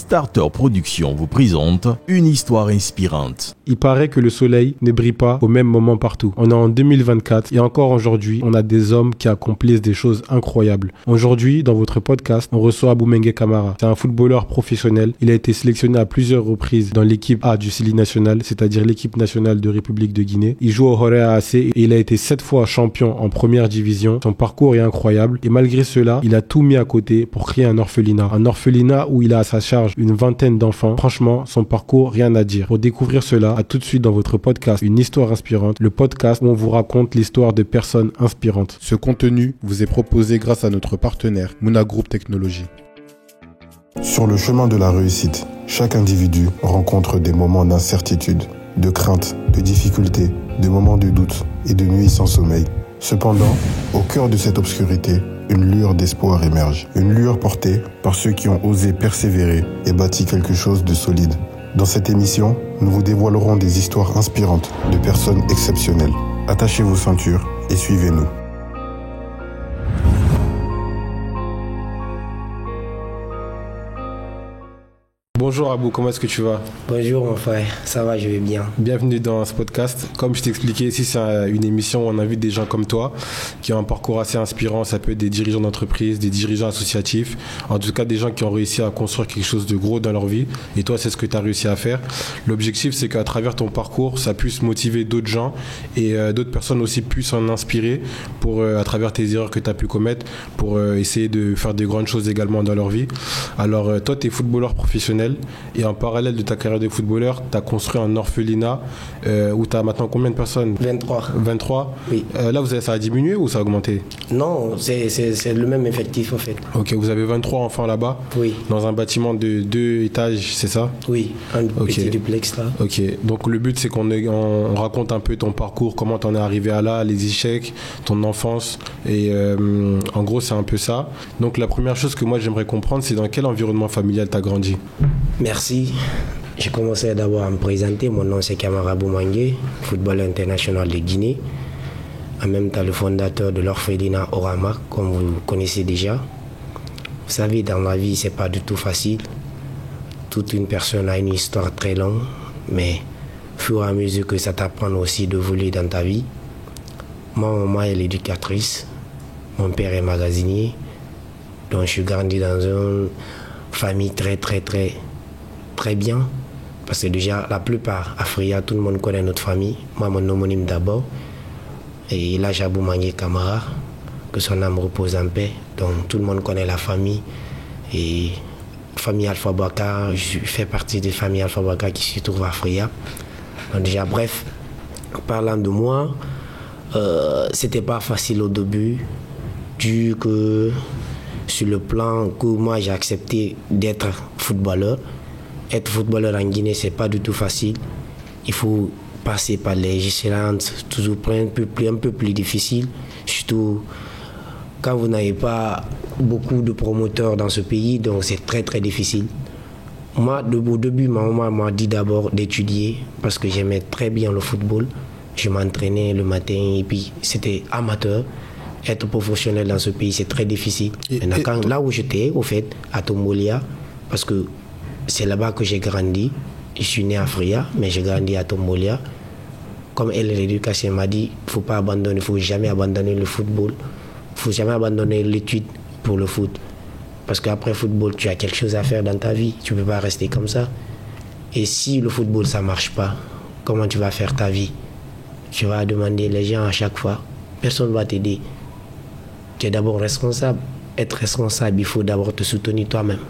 Starter Productions vous présente une histoire inspirante. Il paraît que le soleil ne brille pas au même moment partout. On est en 2024 et encore aujourd'hui, on a des hommes qui accomplissent des choses incroyables. Aujourd'hui, dans votre podcast, on reçoit Aboumengue Camara. C'est un footballeur professionnel. Il a été sélectionné à plusieurs reprises dans l'équipe A du Sili National, c'est-à-dire l'équipe nationale de République de Guinée. Il joue au Horea AC et il a été 7 fois champion en première division. Son parcours est incroyable et malgré cela, il a tout mis à côté pour créer un orphelinat. Un orphelinat où il a à sa charge une vingtaine d'enfants. Franchement, son parcours, rien à dire. Pour découvrir cela, à tout de suite dans votre podcast Une histoire inspirante, le podcast où on vous raconte l'histoire de personnes inspirantes. Ce contenu vous est proposé grâce à notre partenaire Mouna Group Technologies. Sur le chemin de la réussite, chaque individu rencontre des moments d'incertitude, de crainte, de difficulté, de moments de doute et de nuits sans sommeil. Cependant, au cœur de cette obscurité, une lueur d'espoir émerge. Une lueur portée par ceux qui ont osé persévérer et bâti quelque chose de solide. Dans cette émission, nous vous dévoilerons des histoires inspirantes de personnes exceptionnelles. Attachez vos ceintures et suivez-nous. Bonjour Abou, comment est-ce que tu vas? Bonjour mon frère, ça va, je vais bien. Bienvenue dans ce podcast. Comme je t'ai expliqué, ici c'est une émission où on invite des gens comme toi qui ont un parcours assez inspirant. Ça peut être des dirigeants d'entreprise, des dirigeants associatifs, en tout cas des gens qui ont réussi à construire quelque chose de gros dans leur vie. Et toi, c'est ce que tu as réussi à faire. L'objectif, c'est qu'à travers ton parcours, ça puisse motiver d'autres gens et d'autres personnes aussi puissent en inspirer pour, à travers tes erreurs que tu as pu commettre, pour essayer de faire des grandes choses également dans leur vie. Alors toi, tu es footballeur professionnel. Et en parallèle de ta carrière de footballeur, tu as construit un orphelinat où tu as maintenant combien de personnes? 23. 23? Oui. Là, ça a diminué ou ça a augmenté? Non, c'est le même effectif en fait. Ok, vous avez 23 enfants là-bas? Oui. Dans un bâtiment de 2 étages, c'est ça? Oui, un petit duplex là. Ok, donc le but c'est qu'on raconte un peu ton parcours, comment tu en es arrivé à là, les échecs, ton enfance. Et en gros, c'est un peu ça. Donc la première chose que moi j'aimerais comprendre, c'est dans quel environnement familial tu as grandi? Merci. J'ai commencé d'abord à me présenter. Mon nom c'est Camara Aboumengue, footballeur international de Guinée. En même temps, le fondateur de l'orphelinat Orama, comme vous connaissez déjà. Vous savez, dans la vie, c'est pas du tout facile. Toute une personne a une histoire très longue, mais au fur et à mesure que ça t'apprend aussi de voler dans ta vie. Ma maman est l'éducatrice. Mon père est magasinier. Donc, je suis grandi dans une famille très bien, parce que déjà la plupart à Fria, tout le monde connaît notre famille. Moi, mon homonyme d'abord, et là j'ai Aboumengue Camara, que son âme repose en paix. Donc tout le monde connaît la famille, et famille Alpha Bouaka, je fais partie des familles Alpha Bouaka qui se trouvent à Fria. Donc déjà bref, parlant de moi, c'était pas facile au début, dû que sur le plan que moi j'ai accepté d'être footballeur. Être footballeur en Guinée, c'est pas du tout facile. Il faut passer par les échéances, toujours un peu plus difficile. Surtout quand vous n'avez pas beaucoup de promoteurs dans ce pays, donc c'est très difficile. Moi, au début, ma maman m'a dit d'abord d'étudier parce que j'aimais très bien le football. Je m'entraînais le matin et puis c'était amateur. Être professionnel dans ce pays, c'est très difficile. Là où j'étais, au fait, à Tombolia, parce que c'est là-bas que j'ai grandi. Je suis né à Fria, mais j'ai grandi à Tombolia. Comme elle, l'éducation m'a dit, il ne faut pas abandonner, il ne faut jamais abandonner le football. Il ne faut jamais abandonner l'étude pour le foot. Parce qu'après le football, tu as quelque chose à faire dans ta vie. Tu ne peux pas rester comme ça. Et si le football, ça ne marche pas, comment tu vas faire ta vie? Tu vas demander les gens à chaque fois. Personne ne va t'aider. Tu es d'abord responsable. Être responsable, il faut d'abord te soutenir toi-même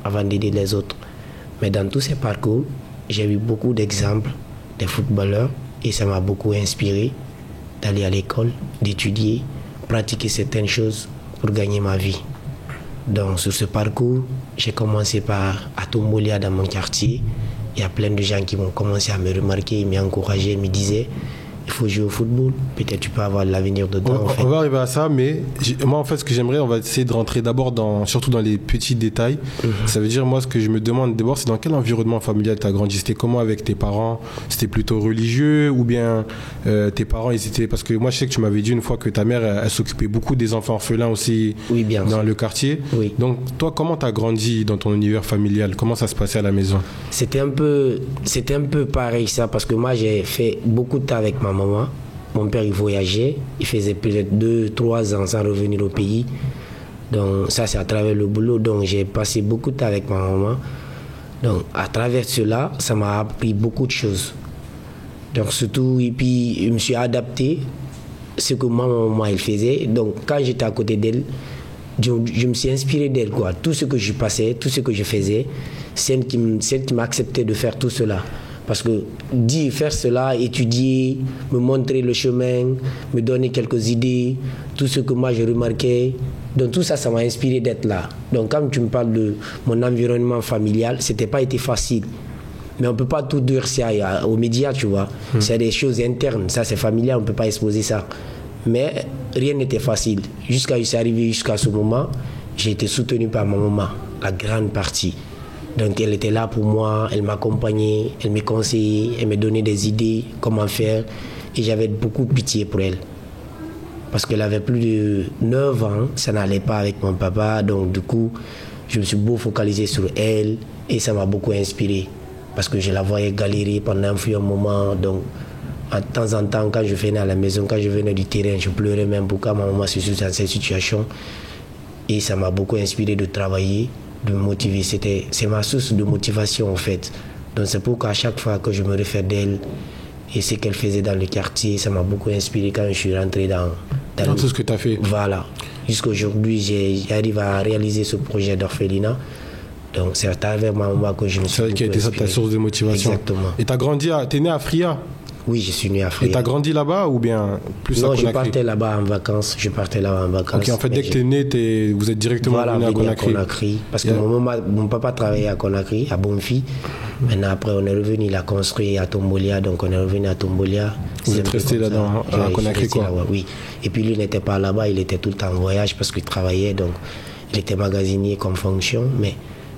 avant d'aider les autres. Mais dans tous ces parcours, j'ai eu beaucoup d'exemples de footballeurs et ça m'a beaucoup inspiré d'aller à l'école, d'étudier, pratiquer certaines choses pour gagner ma vie. Donc sur ce parcours, j'ai commencé par à Tombolia dans mon quartier. Il y a plein de gens qui vont commencer à me remarquer, m'encourager, me disaient il faut jouer au football. Peut-être tu peux avoir de l'avenir dedans. On va arriver à ça, mais moi, en fait, ce que j'aimerais, on va essayer de rentrer d'abord surtout dans les petits détails. Ça veut dire, moi, ce que je me demande d'abord, c'est dans quel environnement familial tu as grandi? C'était comment avec tes parents? C'était plutôt religieux ou bien tes parents, ils étaient... Parce que moi, je sais que tu m'avais dit une fois que ta mère, elle s'occupait beaucoup des enfants orphelins aussi dans le quartier. Oui. Donc, toi, comment tu as grandi dans ton univers familial? Comment ça se passait à la maison? C'était un peu pareil ça, parce que moi j'ai fait beaucoup de temps avec ma maman. Mon père il voyageait, il faisait peut-être 2-3 ans sans revenir au pays. Donc ça c'est à travers le boulot, donc j'ai passé beaucoup de temps avec ma maman. Donc à travers cela, ça m'a appris beaucoup de choses. Donc surtout, et puis je me suis adapté à ce que ma maman elle faisait. Donc quand j'étais à côté d'elle, je me suis inspiré d'elle, quoi. Tout ce que je passais, tout ce que je faisais, celle qui m'a accepté de faire tout cela. Parce que faire cela, étudier, me montrer le chemin, me donner quelques idées, tout ce que moi j'ai remarqué, donc tout ça, ça m'a inspiré d'être là. Donc quand tu me parles de mon environnement familial, c'était pas été facile. Mais on ne peut pas tout dire ça aux médias, tu vois. C'est des choses internes, ça c'est familial, on ne peut pas exposer ça. Mais rien n'était facile. Je suis arrivé jusqu'à ce moment, j'ai été soutenu par ma maman, la grande partie. Donc elle était là pour moi, elle m'accompagnait, elle me conseillait, elle me donnait des idées, comment faire. Et j'avais beaucoup de pitié pour elle. Parce qu'elle avait plus de 9 ans, ça n'allait pas avec mon papa. Donc du coup, je me suis beaucoup focalisé sur elle et ça m'a beaucoup inspiré. Parce que je la voyais galérer pendant un moment. Donc de temps en temps, quand je venais à la maison, quand je venais du terrain, je pleurais même pourquoi ma maman se trouve dans cette situation. Et ça m'a beaucoup inspiré de travailler, de me motiver. C'est ma source de motivation en fait. Donc c'est pourquoi à chaque fois que je me réfère d'elle et ce qu'elle faisait dans le quartier, ça m'a beaucoup inspiré quand je suis rentré dans tout ce que tu as fait. Voilà. Jusqu'à aujourd'hui, j'arrive à réaliser ce projet d'orphelinat. Donc c'est à travers ma maman que je me suis. C'est ça qui a été ta source de motivation. Exactement. Et t'es né à Fria? Oui, je suis né à Fria. Et t'as grandi là-bas ou bien plus à Non, Conakry? je partais là-bas en vacances. Ok, en fait, dès que t'es né, vous êtes directement venu à Conakry. Parce que mon papa travaillait à Conakry, à Bonfi. Maintenant, après, on est revenu, il a construit à Tombolia, donc on est revenu à Tombolia. Vous êtes resté là-dedans, à Conakry, quoi. Là, oui. Et puis lui n'était pas là-bas, il était tout le temps en voyage parce qu'il travaillait, donc il était magasinier comme fonction. Mais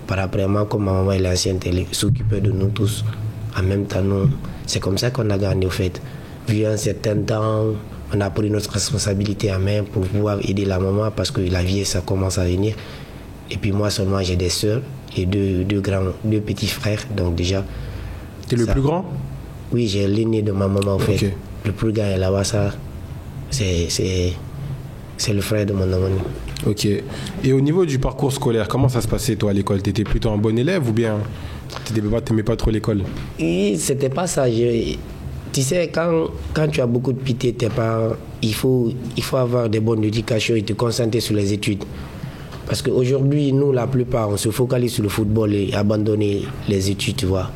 par après, moi, comme ma maman est l'ancienne, elle s'occupait de nous tous. En même temps, nous, c'est comme ça qu'on a gagné au fait. Vu un certain temps, on a pris notre responsabilité en main pour pouvoir aider la maman parce que la vie, ça commence à venir. Et puis moi seulement, j'ai des sœurs et deux petits frères. Donc déjà... T'es le plus grand? Oui, j'ai l'aîné de ma maman au fait. Okay. Le plus grand est là-bas, ça. C'est le frère de mon amie. Ok. Et au niveau du parcours scolaire, comment ça se passait toi à l'école? T'étais plutôt un bon élève ou bien t'aimais pas trop l'école? Oui, c'était pas ça. Tu sais, quand tu as beaucoup de pitié, tes parents, il faut avoir des bonnes éducations et te concentrer sur les études. Parce qu'aujourd'hui, nous, la plupart, on se focalise sur le football et abandonner les études, tu vois.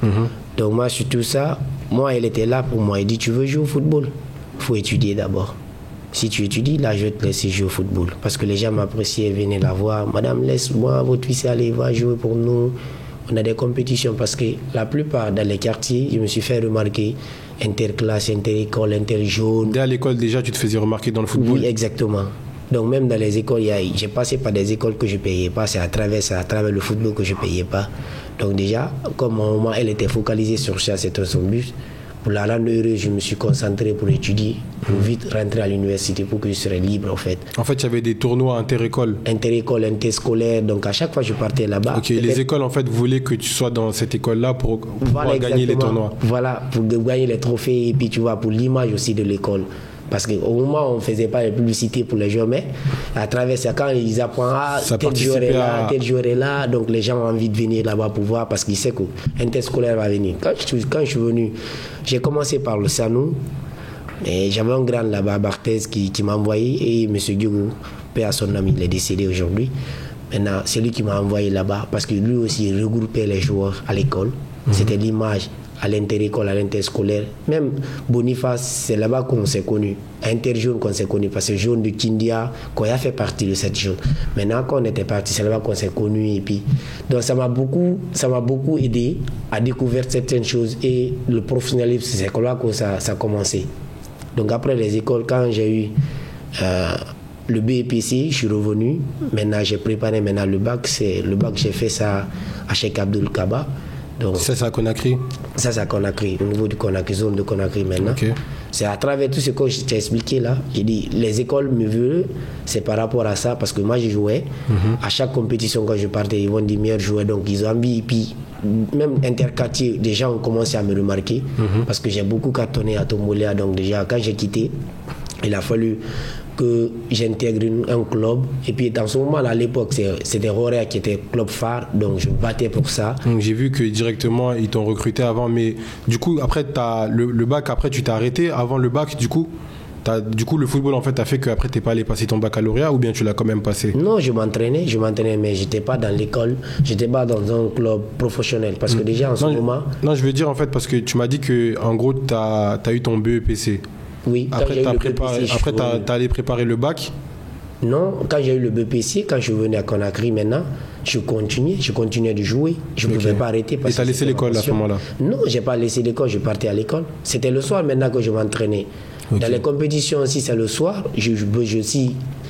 Donc moi, sur tout ça, moi, elle était là pour moi. Elle dit, tu veux jouer au football? Il faut étudier d'abord. Si tu étudies, là, je vais te laisser jouer au football. Parce que les gens m'appréciaient, venaient la voir. Madame, laisse-moi, votre fils aller, va jouer pour nous. On a des compétitions parce que la plupart dans les quartiers, je me suis fait remarquer interclasse, inter-école, inter-jaune. Dès à l'école, déjà, tu te faisais remarquer dans le football? Oui, exactement. Donc même dans les écoles, j'ai passé par des écoles que je ne payais pas. C'est à travers le football que je ne payais pas. Donc déjà, comme ma maman, elle était focalisée sur ça, c'était son but. Pour la rendre heureuse, je me suis concentré pour étudier, pour vite rentrer à l'université pour que je serais libre en fait. En fait, il y avait des tournois inter-écoles? Inter-école, interscolaire, donc à chaque fois je partais là-bas. Ok, les écoles en fait voulaient que tu sois dans cette école-là pour pouvoir gagner les tournois? Voilà, pour gagner les trophées et puis tu vois, pour l'image aussi de l'école. Parce qu'au moment où on ne faisait pas de publicité pour les joueurs, mais à travers ça, quand ils apprennent, tel joueur est là, tel joueur est là, donc les gens ont envie de venir là-bas pour voir parce qu'ils savent qu'interscolaire va venir. Quand je suis venu, j'ai commencé par le Sanou, et j'avais un grand là-bas, Barthez, qui m'a envoyé, et M. Diogo, paix à son ami, il est décédé aujourd'hui. Maintenant, c'est lui qui m'a envoyé là-bas parce que lui aussi il regroupait les joueurs à l'école. C'était l'image. À l'inter-école, à l'interscolaire. Même Boniface, c'est là-bas qu'on s'est connus. Inter-jaune qu'on s'est connus, parce que jaune de Kindia, Koya fait partie de cette jaune. Maintenant, quand on était parti, c'est là-bas qu'on s'est connus. Et puis, donc ça m'a beaucoup aidé à découvrir certaines choses. Et le professionnalisme, c'est là que ça a commencé. Donc après les écoles, quand j'ai eu le BEPC, je suis revenu. Maintenant, j'ai préparé le bac. C'est le bac, j'ai fait ça à Cheikh Abdul Kaba. Donc, ça, c'est à Conakry? Ça, c'est à Conakry, au niveau du Conakry, zone de Conakry maintenant. Okay. C'est à travers tout ce que je t'ai expliqué là. J'ai dit, les écoles me veulent, c'est par rapport à ça, parce que moi, je jouais. À chaque compétition, quand je partais, ils vont dire meilleur joueur. Donc, ils ont envie. Et puis, même interquartier, des gens ont commencé à me remarquer, parce que j'ai beaucoup cartonné à Tomboléa. Donc, déjà, quand j'ai quitté, il a fallu que j'intègre un club. Et puis dans ce moment à l'époque, c'était Rorea qui était club phare, donc je me battais pour ça. Donc j'ai vu que directement ils t'ont recruté avant, mais du coup après le bac, après tu t'es arrêté avant le bac, du coup le football en fait a fait qu'après t'es pas allé passer ton baccalauréat, ou bien tu l'as quand même passé? Non, je m'entraînais, mais j'étais pas dans l'école, j'étais pas dans un club professionnel, parce que déjà en ce moment... Non, je veux dire en fait, parce que tu m'as dit que en gros t'as eu ton BEPC. Oui, après t'as allé préparer le bac? Non, quand j'ai eu le BPC, quand je suis venu à Conakry maintenant, je continuais de jouer. Je ne pouvais pas arrêter. Et t'as laissé l'école à ce moment-là? Non, je n'ai pas laissé l'école, je partais à l'école. C'était le soir maintenant que je m'entraînais. Dans les compétitions, si c'est le soir,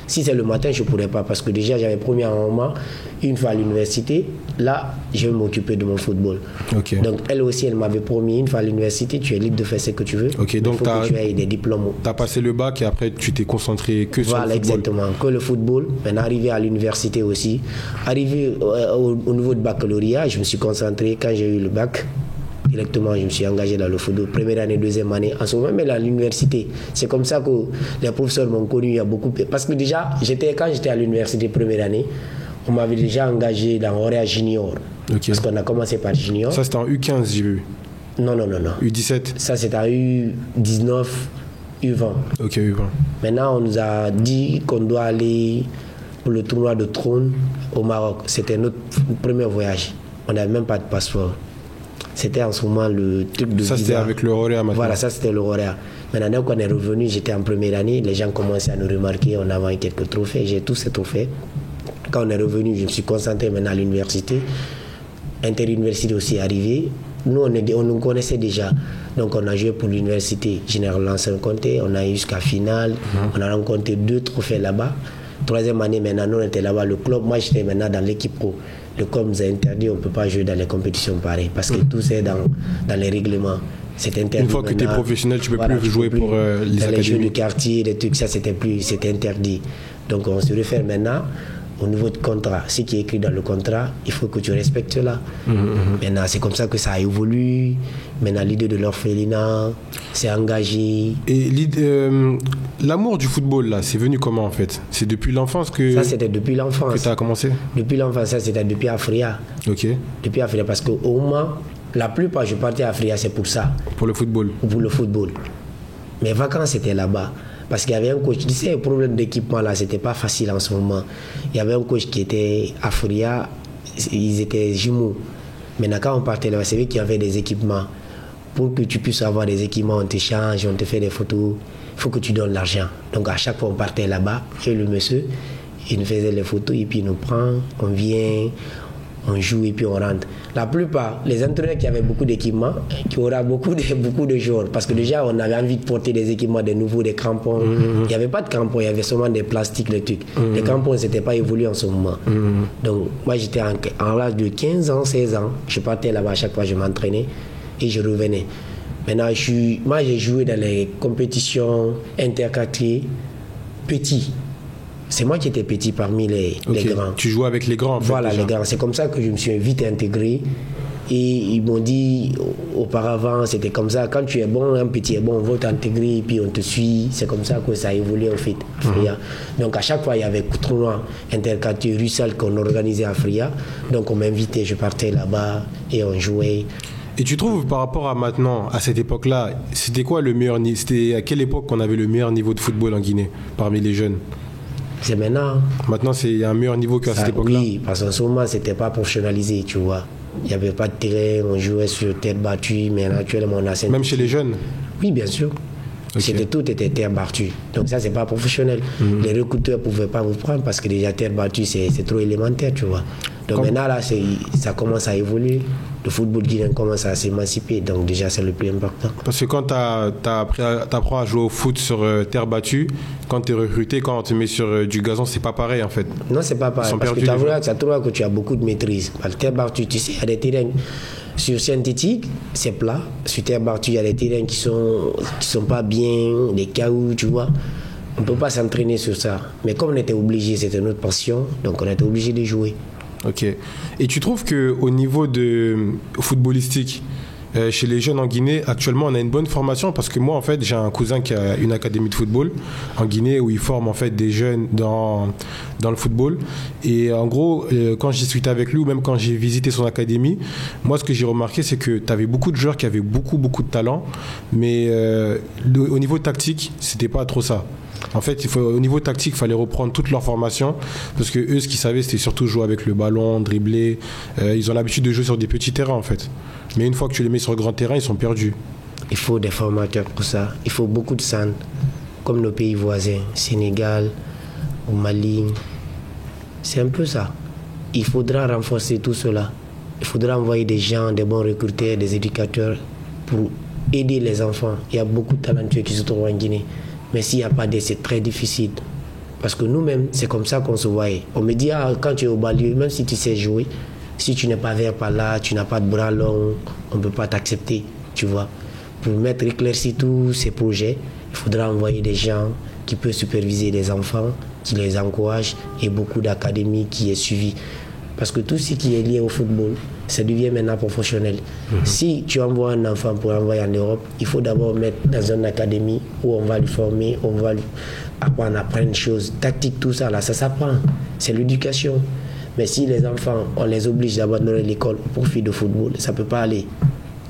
si c'est le matin, je ne pourrais pas, parce que déjà j'avais promis à un moment, une fois à l'université, là, je vais m'occuper de mon football. Okay. Donc elle aussi, elle m'avait promis, une fois à l'université, tu es libre de faire ce que tu veux. Okay, donc il faut que tu aies des diplômes. Tu as passé le bac et après tu t'es concentré que sur le football. Voilà, exactement, que le football. Maintenant, arrivé à l'université aussi, arrivé au niveau de baccalauréat, je me suis concentré. Quand j'ai eu le bac, directement, je me suis engagé dans le football. Première année, deuxième année. En ce moment, mais à l'université, c'est comme ça que les professeurs m'ont connu. Il y a beaucoup. Parce que déjà, quand j'étais à l'université première année, on m'avait déjà engagé dans Rorea Junior. Okay. Parce qu'on a commencé par Junior. Ça, c'était en U15, j'ai vu. Non. U17. Ça, c'était en U19, U20. Ok, U20. Maintenant, on nous a dit qu'on doit aller pour le tournoi de trône au Maroc. C'était notre premier voyage. On n'avait même pas de passeport. C'était en ce moment le truc de ça, visa. c'était avec le Rorea maintenant. Voilà, ça c'était le Rorea. Maintenant, quand on est revenu, j'étais en première année, les gens commençaient à nous remarquer, on avait quelques trophées, j'ai tous ces trophées. Quand on est revenu, je me suis concentré maintenant à l'université. Inter-université aussi est arrivé. Nous, on nous connaissait déjà. Donc, on a joué pour l'université Général Lansana-Conté. On a eu jusqu'à finale. On a rencontré 2 trophées là-bas. Troisième année, maintenant, nous, on était là-bas. Le club, moi, j'étais maintenant dans l'équipe pro. Le club nous a interdit, on ne peut pas jouer dans les compétitions pareilles. Parce que tout c'est dans les règlements. C'est interdit. Une fois que tu es professionnel, tu ne peux plus jouer pour les académies. Les jeux de quartier, les trucs, ça, c'était interdit. Donc, on se réfère maintenant au niveau de contrat. Ce qui est écrit dans le contrat, il faut que tu respectes cela. Maintenant, c'est comme ça que ça a évolué. Maintenant, l'idée de l'orphelinat s'est engagée. Et l'amour du football, là, c'est venu comment, en fait? C'est depuis l'enfance que... Ça, c'était depuis l'enfance. Que tu as commencé? Depuis l'enfance, ça, c'était depuis Afria. Ok. Depuis Afria, parce qu'au moins, la plupart, je partais à Afria, c'est pour ça. Pour le football? Pour le football. Mes vacances, c'était là-bas. Parce qu'il y avait un coach, tu sais, le problème d'équipement là, c'était pas facile en ce moment. Il y avait un coach qui était à Fouria, ils étaient jumeaux. Maintenant, quand on partait là, c'est eux qui avaient des équipements. Pour que tu puisses avoir des équipements, on te change, on te fait des photos, il faut que tu donnes l'argent. Donc à chaque fois, on partait là-bas, et le monsieur, il nous faisait les photos, et puis il nous prend, on vient, on joue et puis on rentre. La plupart, les entraîneurs qui avaient beaucoup d'équipements, qui auraient beaucoup de jours, parce que déjà on avait envie de porter des équipements, des nouveaux, des crampons. Il n'y avait pas de crampons, il y avait seulement des plastiques, les trucs. Les crampons, c'était pas évolué en ce moment. Donc moi j'étais en l'âge de 15 ans, 16 ans, je partais là-bas à chaque fois, je m'entraînais et je revenais. Maintenant, moi j'ai joué dans les compétitions interquartiers petits. C'est moi qui étais petit parmi les grands. Tu jouais avec les grands en fait? Voilà, déjà. les grands. C'est comme ça que je me suis vite intégré. Et ils m'ont dit, auparavant, c'était comme ça. Quand tu es bon, un petit est bon, on va t'intégrer et puis on te suit. C'est comme ça que ça a évolué en fait, à Fria. Donc à chaque fois, il y avait tournoi interquartier Russell qu'on organisait à Fria. Donc on m'invitait, je partais là-bas et on jouait. Et tu trouves par rapport à maintenant, à cette époque-là, c'était quoi le meilleur niveau? C'était à quelle époque qu'on avait le meilleur niveau de football en Guinée parmi les jeunes? C'est maintenant. Maintenant, c'est un meilleur niveau qu'à cette époque-là? Oui, parce qu'en ce moment, c'était pas professionnalisé, tu vois. Il n'y avait pas de terrain, on jouait sur terre battue, mais actuellement, on a... Même chez les jeunes? Oui, bien sûr. Okay. Tout était terre battue. Donc ça, c'est pas professionnel. Les recruteurs ne pouvaient pas vous prendre parce que déjà, terre battue, c'est trop élémentaire, tu vois. Donc maintenant, là, ça commence à évoluer. Le football guinéen commence à s'émanciper. Donc déjà, c'est le plus important. Parce que quand t'apprends à jouer au foot sur terre battue, quand t'es recruté, quand on te met sur du gazon, c'est pas pareil en fait. Non, c'est pas pareil. Parce que tu trouves que tu as beaucoup de maîtrise. Parce que terre battue, tu sais, il y a des terrains sur synthétique, c'est plat. Sur terre battue, il y a des terrains qui sont pas bien, des cailloux, tu vois. On peut pas s'entraîner sur ça. Mais comme on était obligé, c'était notre passion, donc on était obligé de jouer. Ok. Et tu trouves qu'au niveau footballistique, chez les jeunes en Guinée, actuellement, on a une bonne formation? Parce que moi, en fait, j'ai un cousin qui a une académie de football en Guinée où il forme en fait des jeunes dans le football. Et en gros, quand j'ai discuté avec lui ou même quand j'ai visité son académie, moi, ce que j'ai remarqué, c'est que tu avais beaucoup de joueurs qui avaient beaucoup de talent, mais au niveau tactique, c'était pas trop ça. En fait, au niveau tactique, il fallait reprendre toute leur formation parce que eux, ce qu'ils savaient, c'était surtout jouer avec le ballon, dribbler. Ils ont l'habitude de jouer sur des petits terrains, en fait. Mais une fois que tu les mets sur le grand terrain, ils sont perdus. Il faut des formateurs pour ça. Il faut beaucoup de centres, comme nos pays voisins, Sénégal, au Mali. C'est un peu ça. Il faudra renforcer tout cela. Il faudra envoyer des gens, des bons recruteurs, des éducateurs pour aider les enfants. Il y a beaucoup de talentueux qui se trouvent en Guinée. Mais s'il n'y a pas d'aide, c'est très difficile. Parce que nous-mêmes, c'est comme ça qu'on se voyait. On me dit, quand tu es au banlieue, même si tu sais jouer, si tu n'es pas vert par là, tu n'as pas de bras longs, on ne peut pas t'accepter, tu vois. Pour éclaircir tous ces projets, il faudra envoyer des gens qui peuvent superviser les enfants, qui les encouragent, et beaucoup d'académies qui est suivi. Parce que tout ce qui est lié au football, ça devient maintenant professionnel. Si tu envoies un enfant pour envoyer en Europe, il faut d'abord mettre dans une académie où on va lui former, on va lui apprendre plein de choses. Tactique, tout ça, là, ça s'apprend. C'est l'éducation. Mais si les enfants, on les oblige d'abandonner l'école au profit de football, ça ne peut pas aller.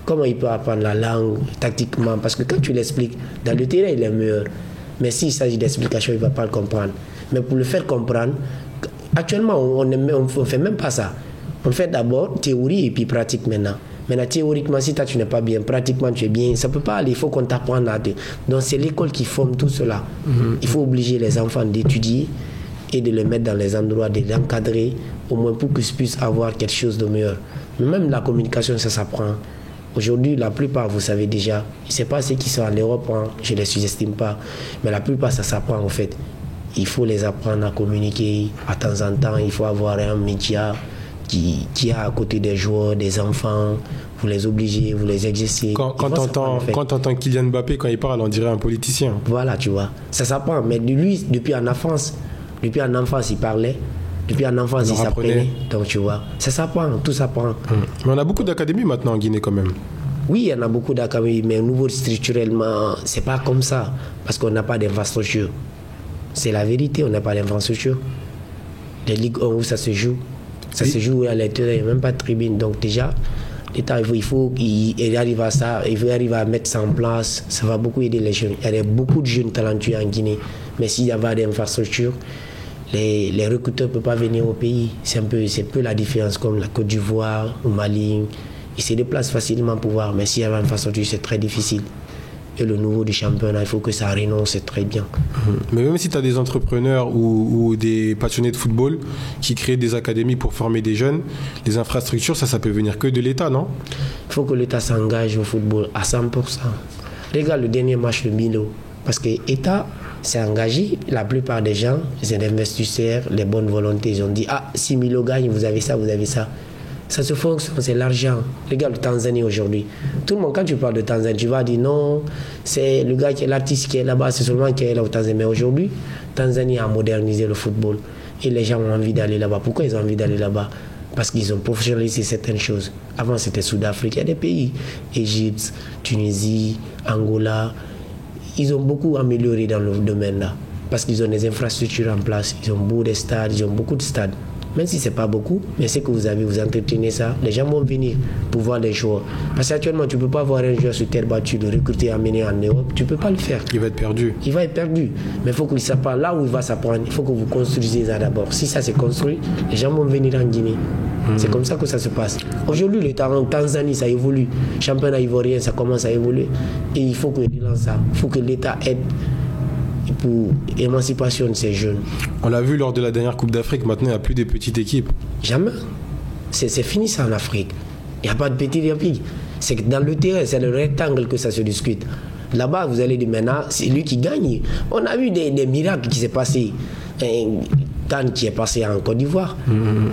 Comment il peut apprendre la langue tactiquement? Parce que quand tu l'expliques, dans le terrain, il est meilleur. Mais s'il s'agit d'explication, il ne va pas le comprendre. Mais pour le faire comprendre, actuellement, on ne fait même pas ça. On fait d'abord théorie et puis pratique maintenant. Maintenant, théoriquement, si toi, tu n'es pas bien, pratiquement, tu es bien, ça ne peut pas aller. Il faut qu'on t'apprenne à deux. Donc, c'est l'école qui forme tout cela. Il faut obliger les enfants d'étudier et de les mettre dans les endroits, de les encadrer, au moins pour qu'ils puissent avoir quelque chose de meilleur. Mais même la communication, ça s'apprend. Aujourd'hui, la plupart, vous savez déjà, je ne sais pas ceux qui sont en Europe, je ne les sous-estime pas, mais la plupart, ça s'apprend en fait. Il faut les apprendre à communiquer de temps en temps. Il faut avoir un média qui a à côté des joueurs, des enfants. Vous les obligez, vous les exercez. Quand t'entends Kylian Mbappé, quand il parle, on dirait un politicien. Voilà, tu vois. Ça s'apprend. Mais lui, depuis en enfance, il parlait. Depuis en enfance, il s'apprenait. Donc, tu vois, ça s'apprend, tout s'apprend. Mais on a beaucoup d'académies maintenant en Guinée quand même. Oui, il y en a beaucoup d'académies, mais au niveau structurellement, c'est pas comme ça. Parce qu'on n'a pas d'infrastructure. C'est la vérité, on n'a pas d'infrastructure. Les ligues 1 où ça se joue, ça se joue à l'intérieur, il n'y a même pas de tribune. Donc déjà, l'État, il arrive à ça, il veut arriver à mettre ça en place. Ça va beaucoup aider les jeunes. Il y a beaucoup de jeunes talentueux en Guinée. Mais s'il y avait des infrastructures, les recruteurs ne peuvent pas venir au pays. C'est un peu la différence, comme la Côte d'Ivoire, au Mali. Ils se déplacent facilement pour voir. Mais s'il y avait une infrastructure, c'est très difficile. Et le nouveau du championnat, il faut que ça renonce, c'est très bien. Mais même si tu as des entrepreneurs ou des passionnés de football qui créent des académies pour former des jeunes, les infrastructures, ça peut venir que de l'État, non? Il faut que l'État s'engage au football à 100%. Regarde le dernier match de Milo. Parce que l'État s'est engagé, la plupart des gens, les investisseurs, les bonnes volontés, ils ont dit, si Milo gagne, vous avez ça, vous avez ça. Ça se fonctionne, c'est l'argent. Regarde le Tanzanie aujourd'hui. Tout le monde, quand tu parles de Tanzanie, tu vas dire non, c'est le gars qui est l'artiste qui est là-bas, c'est seulement qui est là au Tanzanie. Mais aujourd'hui, Tanzanie a modernisé le football. Et les gens ont envie d'aller là-bas. Pourquoi ils ont envie d'aller là-bas? Parce qu'ils ont professionnalisé certaines choses. Avant, c'était Sud-Afrique. Il y a des pays, Égypte, Tunisie, Angola. Ils ont beaucoup amélioré dans le domaine-là. Parce qu'ils ont des infrastructures en place. Ils ont beaucoup de stades, ils ont beaucoup de stades. Même si ce n'est pas beaucoup, mais c'est que vous avez, vous entretenez ça, les gens vont venir pour voir les joueurs. Parce qu'actuellement, tu ne peux pas voir un joueur sur terre battue, le recruter, amener en Europe, tu ne peux pas le faire. Il va être perdu. Il va être perdu. Mais il faut qu'il s'apprenne là où il va s'apprendre. Il faut que vous construisez ça d'abord. Si ça s'est construit, les gens vont venir en Guinée. C'est comme ça que ça se passe. Aujourd'hui, en Tanzanie, ça évolue. Championnat ivoirien, ça commence à évoluer. Et il faut que ça. Il faut que l'État aide pour l'émancipation de ces jeunes. On l'a vu lors de la dernière Coupe d'Afrique, maintenant il n'y a plus des petites équipes. Jamais. C'est fini ça en Afrique. Il n'y a pas de petit rapide. C'est que dans le terrain, c'est le rectangle que ça se discute. Là-bas, vous allez dire maintenant, c'est lui qui gagne. On a vu des miracles qui s'est passé. Tan qui est passé en Côte d'Ivoire.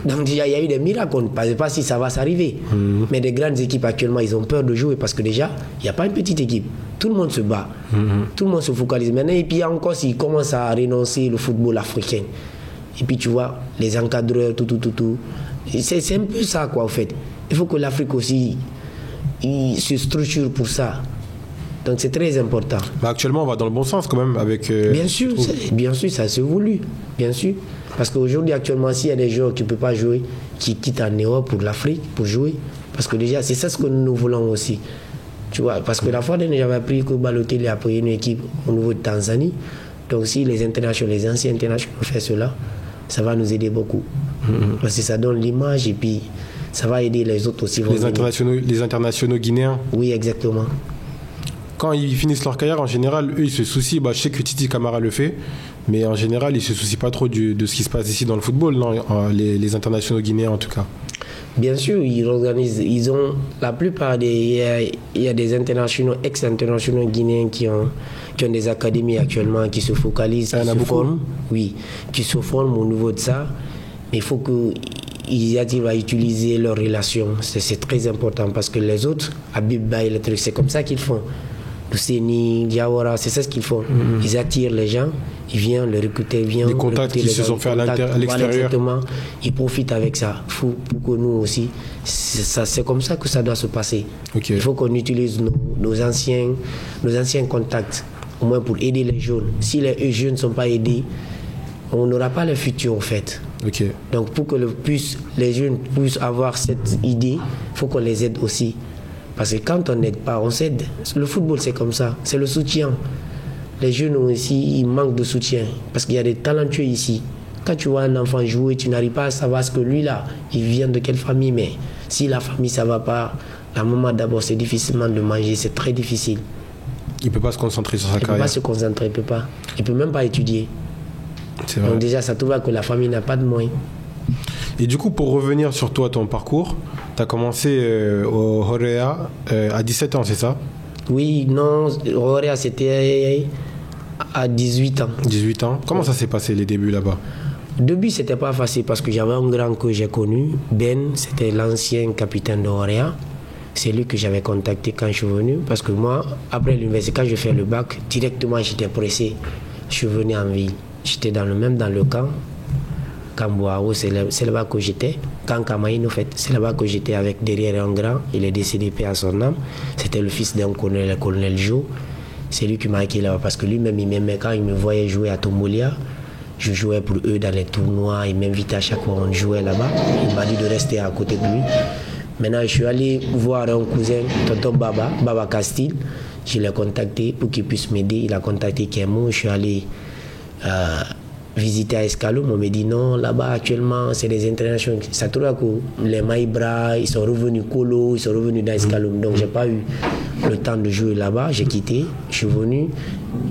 Donc déjà, il y a eu des miracles. On ne savait pas si ça va s'arriver. Mais des grandes équipes actuellement, ils ont peur de jouer parce que déjà, il n'y a pas une petite équipe. Tout le monde se bat. Tout le monde se focalise maintenant. Et puis encore, s'ils commencent à renoncer le football africain. Et puis tu vois, les encadreurs, tout. C'est un peu ça, quoi, en fait. Il faut que l'Afrique aussi se structure pour ça. Donc c'est très important. Mais actuellement, on va dans le bon sens quand même avec... bien sûr, ça s'est voulu. Bien sûr. Parce qu'aujourd'hui, actuellement, s'il y a des joueurs qui ne peuvent pas jouer, qui quittent en Europe pour l'Afrique, pour jouer, parce que déjà, c'est ça ce que nous voulons aussi. Tu vois, parce que la fois dernière, j'avais appris que Balotelli a pris une équipe au niveau de Tanzanie. Donc si les anciens internationaux font cela, ça va nous aider beaucoup. Parce que ça donne l'image et puis ça va aider les autres aussi. Les internationaux guinéens. Oui, exactement. Quand ils finissent leur carrière, en général, eux, ils se soucient. Je sais que Titi Camara le fait, mais en général, ils ne se soucient pas trop de ce qui se passe ici dans le football, non, les internationaux guinéens en tout cas. Bien sûr, ils organisent. Ils ont la plupart il y a des internationaux, ex-internationaux guinéens qui ont des académies actuellement, qui se focalisent, qui se forment. Oui, qui se forment au niveau de ça. Mais il faut qu'ils arrivent à utiliser leurs relations. C'est très important parce que les autres, Habib Baye, le truc, c'est comme ça qu'ils font. Ouseni, Diawara, c'est ça ce qu'ils font. Ils attirent les gens, ils viennent les recruter, les contacts qui se sont faits à l'extérieur. Voilà, exactement. Ils profitent avec ça. Pour que nous aussi, c'est comme ça que ça doit se passer. Okay. Il faut qu'on utilise nos anciens contacts, au moins pour aider les jeunes. Si les jeunes ne sont pas aidés, on n'aura pas le futur en fait. Okay. Donc pour que les jeunes puissent avoir cette idée, il faut qu'on les aide aussi. Parce que quand on n'aide pas, on s'aide. Le football, c'est comme ça. C'est le soutien. Les jeunes aussi, ils manquent de soutien. Parce qu'il y a des talentueux ici. Quand tu vois un enfant jouer, tu n'arrives pas à savoir ce que lui, là, il vient de quelle famille. Mais si la famille, ça ne va pas, la maman, d'abord, c'est difficilement de manger. C'est très difficile. Il ne peut pas se concentrer sur sa carrière. Il ne peut pas se concentrer. Il ne peut pas. Il ne peut même pas étudier. C'est vrai. Donc déjà, ça trouve que la famille n'a pas de moyens. Et du coup, pour revenir sur toi, ton parcours, tu as commencé au Horea à 17 ans, c'est ça? Oui, non, Horea, c'était à 18 ans. 18 ans. Comment ça s'est passé les débuts là-bas? Au début, c'était pas facile parce que j'avais un grand que j'ai connu, Ben, c'était l'ancien capitaine de Horea. C'est lui que j'avais contacté quand je suis venu. Parce que moi, après l'université, quand je fais le bac, directement, j'étais pressé. Je suis venu en ville. J'étais dans le camp. Camboao, c'est là-bas que j'étais. Camp Kamaïn, en fait, c'est là-bas que j'étais avec derrière un grand. Il est décédé, paix à son âme. C'était le fils d'un colonel, le colonel Joe. C'est lui qui m'a accueilli là-bas parce que lui-même, il m'aimait quand il me voyait jouer à Tombolia. Je jouais pour eux dans les tournois. Il m'invitait à chaque fois on jouait là-bas. Il m'a dit de rester à côté de lui. Maintenant, je suis allé voir un cousin, tonton Baba Castille. Je l'ai contacté pour qu'il puisse m'aider. Il a contacté Kemo. Je suis allé visiter à Escaloum. On me dit non, là-bas actuellement, c'est des internationaux. Ça trouve que les Maïbra, ils sont revenus Colo, ils sont revenus dans Escaloum. Donc, j'ai pas eu le temps de jouer là-bas. J'ai quitté, je suis venu.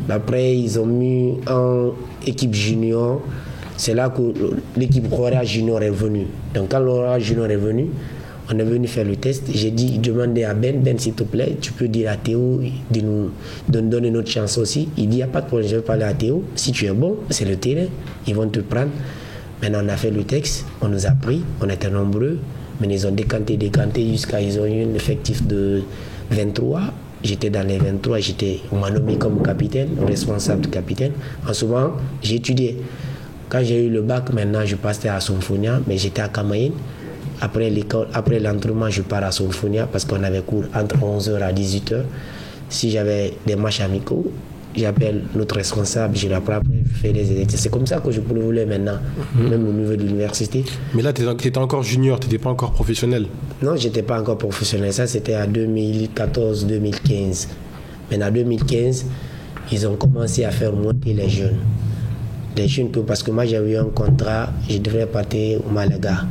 Après, ils ont mis en équipe junior. C'est là que l'équipe Horea Junior est venue. Donc, quand l'Horea Junior est venu, on est venu faire le test. J'ai dit, demandez à Ben, s'il te plaît, tu peux dire à Théo de nous donner notre chance aussi. Il dit, il n'y a pas de problème, je vais parler à Théo. Si tu es bon, c'est le terrain, ils vont te prendre. Maintenant, on a fait le texte, on nous a pris, on était nombreux, mais ils ont décanté jusqu'à ils ont eu un effectif de 23. J'étais dans les 23, on m'a nommé comme capitaine, responsable de capitaine. En souvent, j'ai étudié. Quand j'ai eu le bac, maintenant, je passais à Somphonia, mais j'étais à Kamaïn. Après l'école, après l'entraînement, je pars à Somphonia parce qu'on avait cours entre 11h à 18h. Si j'avais des matchs amicaux, j'appelle notre responsable, je l'apprends, après je fais des exercices. C'est comme ça que je voulais maintenant, même au niveau de l'université. Mais là, tu étais encore junior, tu n'étais pas encore professionnel? Non, je n'étais pas encore professionnel. Ça, c'était en 2014-2015. Mais en 2015, ils ont commencé à faire monter les jeunes. Les jeunes, parce que moi, j'avais eu un contrat, je devrais partir au Malaga.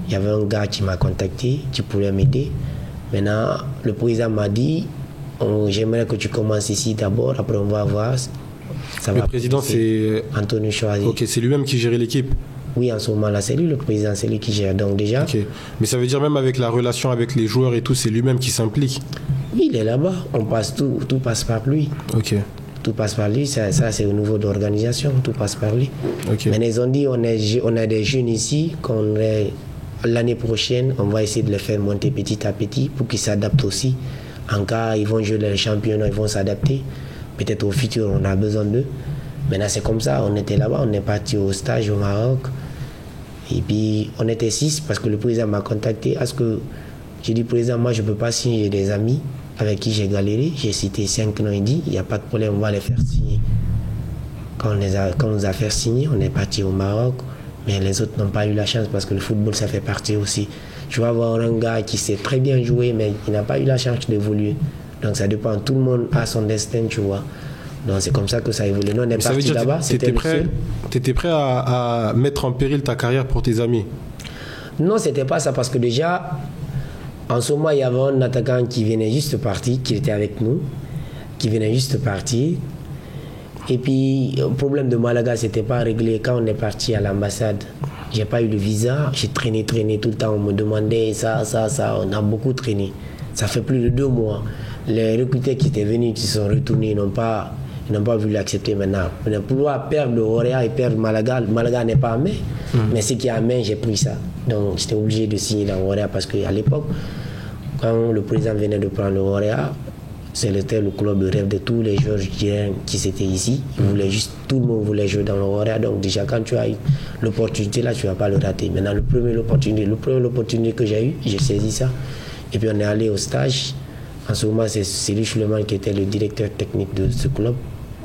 Il y avait un gars qui m'a contacté, qui pouvait m'aider. Maintenant, le président m'a dit, j'aimerais que tu commences ici d'abord, après on va voir. Le président, c'est Anthony Choisi. Ok, c'est lui-même qui gérait l'équipe. Oui, en ce moment-là, c'est lui le président, c'est lui qui gère. Donc déjà... Ok. Mais ça veut dire même avec la relation avec les joueurs et tout, c'est lui-même qui s'implique. Oui, il est là-bas. Tout passe par lui. Ok. Tout passe par lui. Ça c'est au niveau de l'organisation. Tout passe par lui. Ok. Mais ils ont dit, on a des jeunes ici, l'année prochaine, on va essayer de les faire monter petit à petit pour qu'ils s'adaptent aussi. En cas, ils vont jouer les championnats, ils vont s'adapter. Peut-être au futur, on a besoin d'eux. Maintenant, c'est comme ça. On était là-bas, on est parti au stage au Maroc. Et puis, on était 6 parce que le président m'a contacté. J'ai dit, président, moi, je ne peux pas signer. J'ai des amis avec qui j'ai galéré. J'ai cité 5 noms. Il dit, il n'y a pas de problème, on va les faire signer. Quand on nous a fait signer, on est parti au Maroc. Mais les autres n'ont pas eu la chance parce que le football, ça fait partie aussi. Tu vas voir un gars qui sait très bien jouer, mais il n'a pas eu la chance d'évoluer. Donc, ça dépend. Tout le monde a son destin, tu vois. Donc, c'est comme ça que ça évolue. Nous, on est parti là-bas. Tu étais prêt à mettre en péril ta carrière pour tes amis? Non, c'était pas ça parce que déjà, en ce moment, il y avait un attaquant qui venait juste partir, qui était avec nous, qui venait juste partir. Et puis, le problème de Malaga, c'était pas réglé. Quand on est parti à l'ambassade, j'ai pas eu le visa. J'ai traîné tout le temps. On me demandait ça. On a beaucoup traîné. Ça fait plus de 2 mois. Les recruteurs qui étaient venus, qui sont retournés, ils n'ont pas voulu l'accepter maintenant. Pour pouvoir perdre le Orea et perdre Malaga, Malaga n'est pas en main. Mais ce qui est en main, j'ai pris ça. Donc, j'étais obligé de signer dans Orea parce qu'à l'époque, quand le président venait de prendre le Orea, c'était le club de rêve de tous les joueurs qui étaient ici. Tout le monde voulait jouer dans le Orea. Donc, déjà, quand tu as eu l'opportunité, là, tu ne vas pas le rater. Maintenant, la première opportunité que j'ai eue, j'ai saisi ça. Et puis, on est allé au stage. En ce moment, c'est Céline Chuleman qui était le directeur technique de ce club.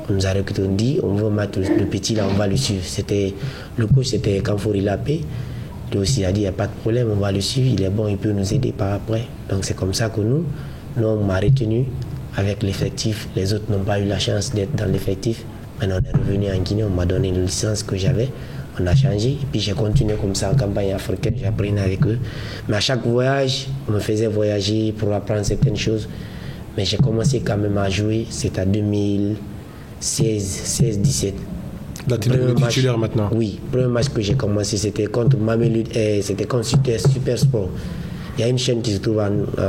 On nous a recruté, on dit, on va mettre le petit là, on va le suivre. Le coach, c'était Kamfori Lapé. Lui aussi a dit, il n'y a pas de problème, on va le suivre, il est bon, il peut nous aider par après. Donc c'est comme ça que nous on m'a retenu avec l'effectif. Les autres n'ont pas eu la chance d'être dans l'effectif. Maintenant, on est revenu en Guinée, on m'a donné une licence que j'avais. On a changé, et puis j'ai continué comme ça en campagne africaine, j'apprenais avec eux. Mais à chaque voyage, on me faisait voyager pour apprendre certaines choses. Mais j'ai commencé quand même à jouer, c'était en 2016-17. Là, tu es le titulaire maintenant? Oui, le premier match que j'ai commencé, c'était contre Mamelud, c'était contre Super Sport. Il y a une chaîne qui se trouve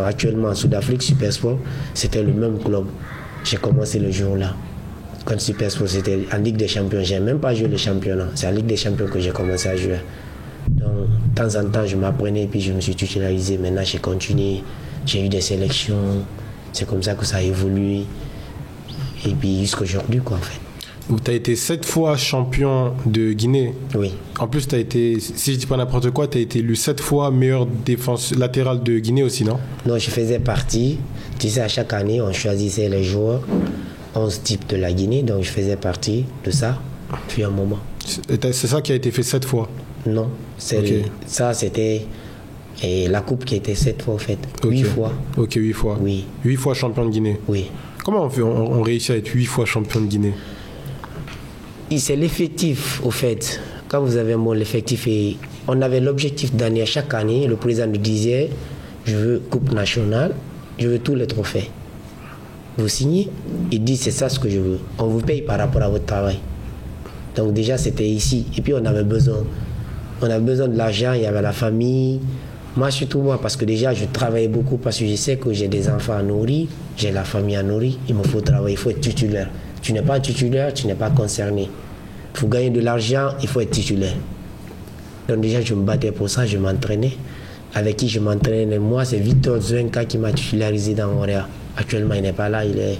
actuellement en Sud-Afrique, Super Sport, c'était le même club. J'ai commencé le jour-là. Quand Super Sport, c'était en Ligue des Champions. Je n'ai même pas joué le championnat. C'est en Ligue des Champions que j'ai commencé à jouer. Donc, de temps en temps, je m'apprenais et puis je me suis titularisé. Maintenant, j'ai continué. J'ai eu des sélections. C'est comme ça que ça a évolué. Et puis, jusqu'à aujourd'hui, quoi, en fait. Donc, tu as été 7 fois champion de Guinée. Oui. En plus, tu as été, si je dis pas n'importe quoi, tu as été élu 7 fois meilleur défense latéral de Guinée aussi, non? Non, je faisais partie. Tu sais, à chaque année, on choisissait les joueurs. 11 types de la Guinée, donc je faisais partie de ça depuis un moment. C'est ça qui a été fait 7 fois? Non, ça c'était la coupe qui a été 7 fois en fait, 8 fois. Ok, 8 fois. Oui. 8 fois champion de Guinée? Oui. Comment on réussit à être 8 fois champion de Guinée? C'est l'effectif au fait. Quand vous avez l'effectif, on avait l'objectif d'année, chaque année, le président nous disait, je veux coupe nationale, je veux tous les trophées. Vous signez, il dit c'est ça ce que je veux. On vous paye par rapport à votre travail. Donc déjà c'était ici. Et puis on avait besoin de l'argent, il y avait la famille. Moi surtout moi parce que déjà je travaillais beaucoup parce que je sais que j'ai des enfants à nourrir, j'ai la famille à nourrir, il me faut travailler, il faut être titulaire. Tu n'es pas titulaire, tu n'es pas concerné. Il faut gagner de l'argent, il faut être titulaire. Donc déjà je me battais pour ça, je m'entraînais. Avec qui je m'entraînais moi, c'est Victor Zwenka qui m'a titularisé dans Orea. Actuellement, il n'est pas là, il est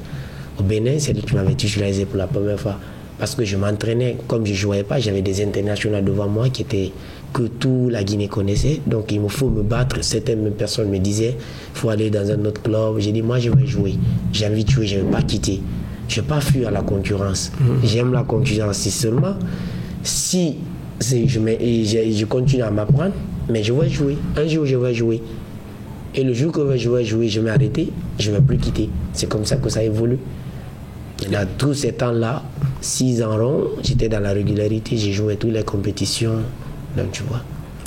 au Bénin. C'est lui qui m'avait titularisé pour la première fois. Parce que je m'entraînais, comme je ne jouais pas, j'avais des internationaux devant moi que toute la Guinée connaissait. Donc, il me faut me battre. Certaines personnes me disaient, il faut aller dans un autre club. J'ai dit, moi, je vais jouer. J'ai envie de jouer, je ne vais pas quitter. Je ne vais pas fuir la concurrence. J'aime la concurrence. Si seulement, si je continue à m'apprendre, mais je vais jouer. Un jour, je vais jouer. Et le jour que je vais jouer, je vais m'arrêter, je ne vais plus quitter. C'est comme ça que ça évolue. Dans tous ces temps-là, 6 ans rond, j'étais dans la régularité, j'ai joué toutes les compétitions. Donc tu vois.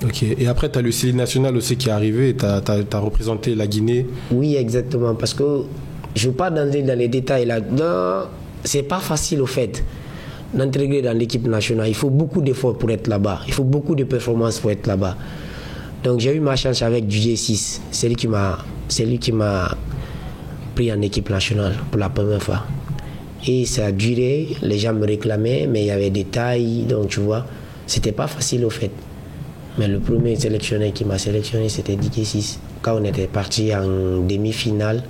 Ok, et après tu as le Céline National aussi qui est arrivé, tu as représenté la Guinée. Oui, exactement, parce que je ne veux pas dans les détails là. Non, c'est pas facile au fait. intégrer dans l'équipe nationale, il faut beaucoup d'efforts pour être là-bas. Il faut beaucoup de performances pour être là-bas. Donc j'ai eu ma chance avec du G6. C'est lui qui m'a pris en équipe nationale pour la première fois. Et ça a duré, les gens me réclamaient, mais il y avait des tailles, donc tu vois, c'était pas facile au fait. Mais le premier sélectionneur qui m'a sélectionné, c'était Didier 6. Quand on était parti en demi-finale,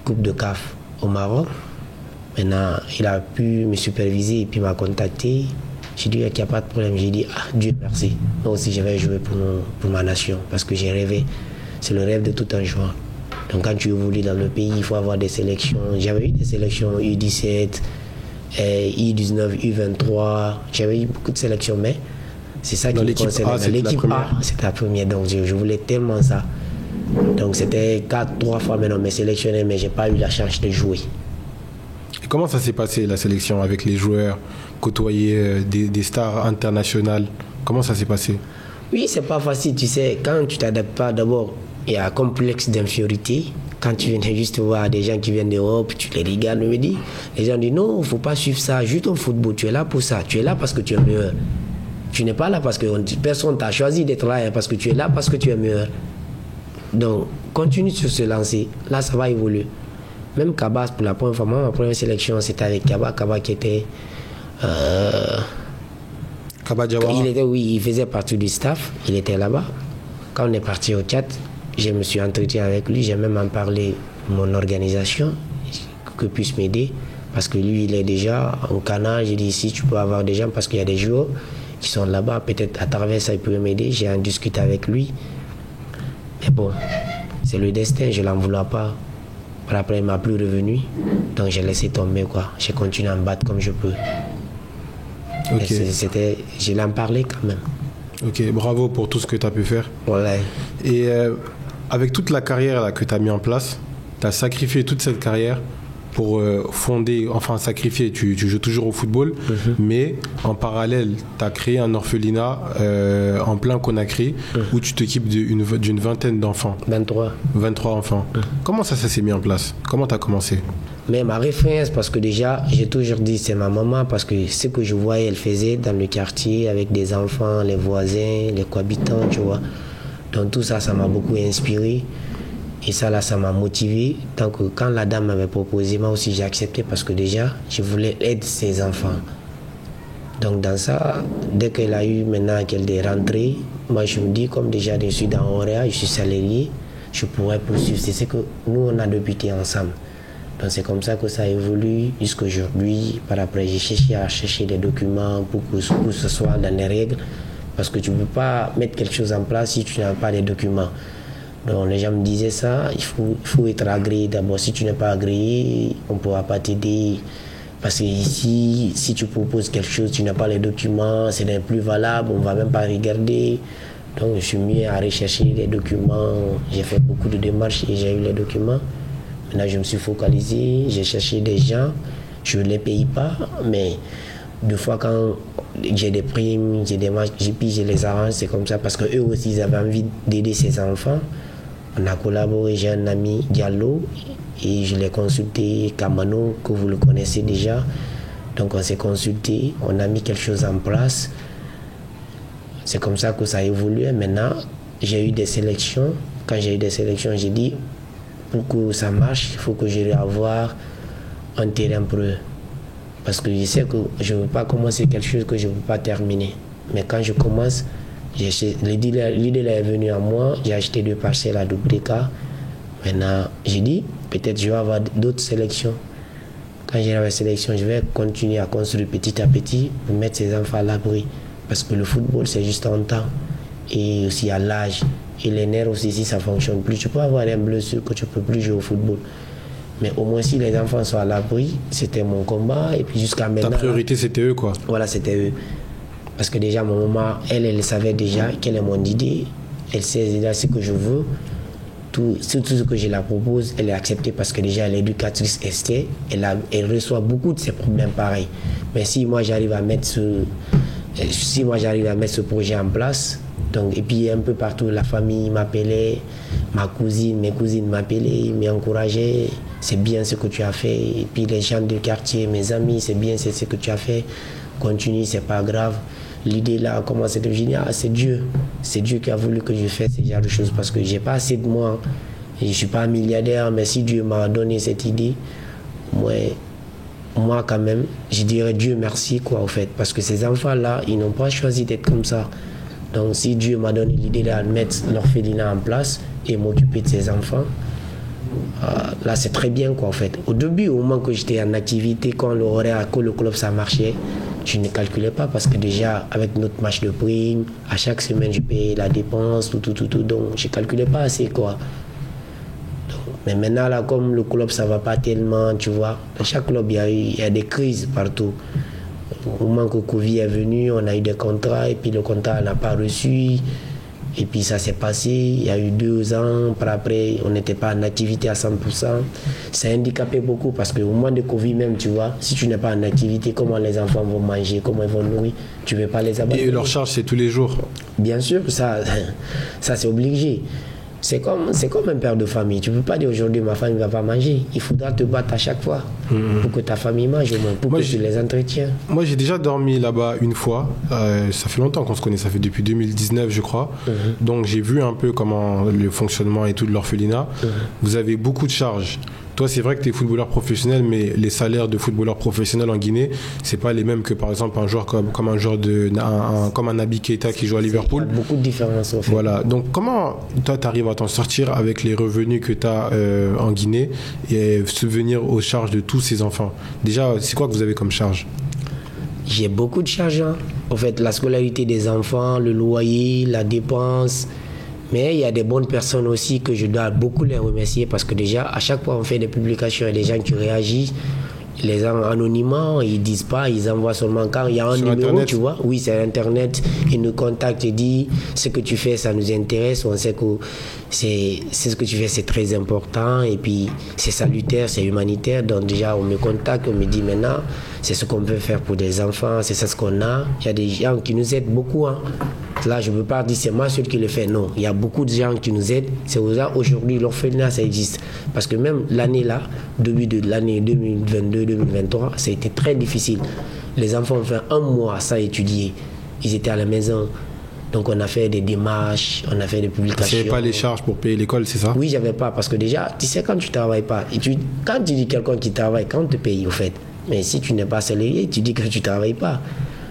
Coupe de CAF au Maroc, maintenant, il a pu me superviser et puis m'a contacté. J'ai dit qu'il n'y a pas de problème. J'ai dit, Dieu merci. Moi aussi, je vais jouer pour ma nation parce que j'ai rêvé. C'est le rêve de tout un joueur. Donc, quand tu évolues dans le pays, il faut avoir des sélections. J'avais eu des sélections U17, U19, U23. J'avais eu beaucoup de sélections, mais c'est ça qui me concernait. L'équipe A, c'était la première. Donc, je voulais tellement ça. Donc, c'était 3 fois maintenant, mais sélectionné, mais je n'ai pas eu la chance de jouer. Et comment ça s'est passé, la sélection, avec les joueurs, côtoyer des stars internationales? Comment ça s'est passé? Oui, c'est pas facile, tu sais. Quand tu t'adaptes pas, d'abord, il y a un complexe d'infériorité. Quand tu viens juste voir des gens qui viennent d'Europe, tu les regardes, les gens disent non, il ne faut pas suivre ça, joue ton football, tu es là pour ça, tu es là parce que tu es meilleur. Tu n'es pas là parce que personne t'a choisi d'être là, parce que tu es là parce que tu es meilleur. Donc, continue sur ce lancer, là ça va évoluer. Même Kaba, pour la première fois, ma première sélection, c'était avec Kaba qui était... Kaba Diawara. Il faisait partie du staff, il était là-bas. Quand on est parti au Tchad, je me suis entretenu avec lui, j'ai même en parlé de mon organisation, que puisse m'aider, parce que lui, il est déjà au Canada. J'ai dit, si tu peux avoir des gens, parce qu'il y a des joueurs qui sont là-bas, peut-être à travers ça, il peut m'aider. J'ai en discuté avec lui. Mais bon, c'est le destin, je ne l'en voulais pas. Après, il ne m'a plus revenu, donc j'ai laissé tomber, quoi. J'ai continué à me battre comme je peux. Okay. Je l'en parlais quand même. Ok, bravo pour tout ce que tu as pu faire. Ouais. Et avec toute la carrière là, que tu as mis en place, tu as sacrifié toute cette carrière pour sacrifier, tu joues toujours au football, mais en parallèle, tu as créé un orphelinat en plein Conakry où tu t'occupes d'une vingtaine d'enfants. 23 enfants. Comment ça s'est mis en place? Comment tu as commencé? Mais ma référence, parce que déjà, j'ai toujours dit, c'est ma maman, parce que ce que je voyais, elle faisait dans le quartier avec des enfants, les voisins, les cohabitants, tu vois. Donc tout ça, ça m'a beaucoup inspiré. Et ça, là, ça m'a motivé. Donc quand la dame m'avait proposé, moi aussi, j'ai accepté parce que déjà, je voulais aider ses enfants. Donc dans ça, dès qu'elle a eu maintenant qu'elle est rentrée, moi, je me dis, comme déjà, je suis dans Orea, je suis salarié, je pourrais poursuivre. C'est ce que nous, on a débuté ensemble. Donc c'est comme ça que ça évolue jusqu'à aujourd'hui. Par après, j'ai cherché à chercher des documents pour que ce soit dans les règles. Parce que tu ne peux pas mettre quelque chose en place si tu n'as pas les documents. Donc les gens me disaient ça, il faut être agréé d'abord. Si tu n'es pas agréé, on ne pourra pas t'aider. Parce que ici, si tu proposes quelque chose, tu n'as pas les documents, c'est n'est plus valable, on ne va même pas regarder. Donc je suis mis à rechercher les documents. J'ai fait beaucoup de démarches et j'ai eu les documents. Maintenant, je me suis focalisé, j'ai cherché des gens, je ne les paye pas, mais des fois, quand j'ai des primes, j'ai des matchs, je les arrange, c'est comme ça, parce qu'eux aussi, ils avaient envie d'aider ces enfants. On a collaboré, j'ai un ami, Diallo, et je l'ai consulté, Kamano, que vous le connaissez déjà. Donc, on s'est consulté, on a mis quelque chose en place. C'est comme ça que ça a évolué. Maintenant, j'ai eu des sélections. Quand j'ai eu des sélections, j'ai dit, pour que ça marche, il faut que je vais avoir un terrain pour eux. Parce que je sais que je ne veux pas commencer quelque chose que je ne veux pas terminer. Mais quand je commence, l'idée est venue à moi, j'ai acheté 2 parcelles à Doubrika. Maintenant, j'ai dit, peut-être je vais avoir d'autres sélections. Quand j'ai la sélection, je vais continuer à construire petit à petit pour mettre ces enfants à l'abri. Parce que le football, c'est juste un temps. Et aussi à l'âge. Et les nerfs aussi, si ça ne fonctionne plus, tu peux avoir une blessure que tu ne peux plus jouer au football. Mais au moins, si les enfants sont à l'abri, c'était mon combat. Et puis jusqu'à maintenant... Ta priorité, c'était eux, quoi. Voilà, c'était eux. Parce que déjà, mon maman, elle savait déjà quelle est mon idée. Elle sait déjà ce que je veux. Tout ce que je la propose, elle est acceptée parce que déjà, elle est éducatrice Esther. Elle reçoit beaucoup de ces problèmes pareils. Mais si moi, j'arrive à mettre ce projet en place, Donc, et puis un peu partout, la famille m'appelait, mes cousines m'appelaient, m'encourageaient. C'est bien ce que tu as fait. Et puis les gens du quartier, mes amis, c'est bien ce que tu as fait. Continue, c'est pas grave. L'idée là a commencé de venir, c'est Dieu. C'est Dieu qui a voulu que je fasse ce genre de choses parce que j'ai pas assez de moi. Et je suis pas un milliardaire, mais si Dieu m'a donné cette idée, moi quand même, je dirais Dieu merci quoi au fait. Parce que ces enfants-là, ils n'ont pas choisi d'être comme ça. Donc si Dieu m'a donné l'idée de mettre l'orphelinat en place et m'occuper de ces enfants, là c'est très bien quoi en fait. Au début, au moment que j'étais en activité, quand le club ça marchait, je ne calculais pas parce que déjà avec notre match de prime, à chaque semaine je payais la dépense, tout, donc je ne calculais pas assez quoi. Donc, mais maintenant là comme le club ça ne va pas tellement, tu vois, dans chaque club il y a des crises partout. Au moment que le Covid est venu, on a eu des contrats et puis le contrat n'a pas reçu. Et puis ça s'est passé, il y a eu 2 ans, par après on n'était pas en activité à 100%. Ça a handicapé beaucoup parce qu'au moment de Covid même, tu vois, si tu n'es pas en activité, comment les enfants vont manger, comment ils vont nourrir, tu ne veux pas les abandonner. Et leur charge c'est tous les jours? Bien sûr, ça c'est obligé. C'est comme un père de famille. Tu ne peux pas dire aujourd'hui ma famille ne va pas manger. Il faudra te battre à chaque fois pour que ta famille mange au moins, pour que tu les entretiens. Moi j'ai déjà dormi là-bas une fois. Ça fait longtemps qu'on se connaît, ça fait depuis 2019 je crois. Donc j'ai vu un peu comment le fonctionnement et tout de l'orphelinat. Vous avez beaucoup de charges. Toi, c'est vrai que tu es footballeur professionnel, mais les salaires de footballeur professionnel en Guinée, c'est pas les mêmes que par exemple un joueur comme un Naby Keita qui joue à Liverpool. Il y a beaucoup de différences en fait. Voilà. Donc comment toi tu arrives à t'en sortir avec les revenus que tu as en Guinée et subvenir aux charges de tous ces enfants? Déjà, c'est quoi que vous avez comme charge? J'ai beaucoup de charges. En fait, la scolarité des enfants, le loyer, la dépense. Mais il y a des bonnes personnes aussi que je dois beaucoup les remercier parce que déjà, à chaque fois on fait des publications, il y a des gens qui réagissent. Les gens anonymement, ils disent pas, ils envoient seulement quand il y a un sur numéro, Internet. tu vois. Oui, c'est Internet. Ils nous contactent et disent ce que tu fais, ça nous intéresse. On sait que c'est ce que tu fais, c'est très important et puis c'est salutaire, c'est humanitaire. Donc déjà, on me contacte, on me dit maintenant, c'est ce qu'on peut faire pour des enfants, c'est ça ce qu'on a. Il y a des gens qui nous aident beaucoup. Là, je ne peux pas dire c'est moi seul qui le fais. Non, il y a beaucoup de gens qui nous aident. C'est pour ça aujourd'hui, l'orphelinat, ça existe. Parce que même l'année là, début de l'année 2022-2023, ça a été très difficile. Les enfants ont fait 1 mois sans étudier. Ils étaient à la maison. Donc on a fait des démarches, on a fait des publications. Tu n'avais pas les charges pour payer l'école, c'est ça? Oui, j'avais pas. Parce que déjà, tu sais, quand tu ne travailles pas, et quand tu dis quelqu'un qui travaille, quand on te paye, au fait. Mais si tu n'es pas salarié, tu dis que tu ne travailles pas.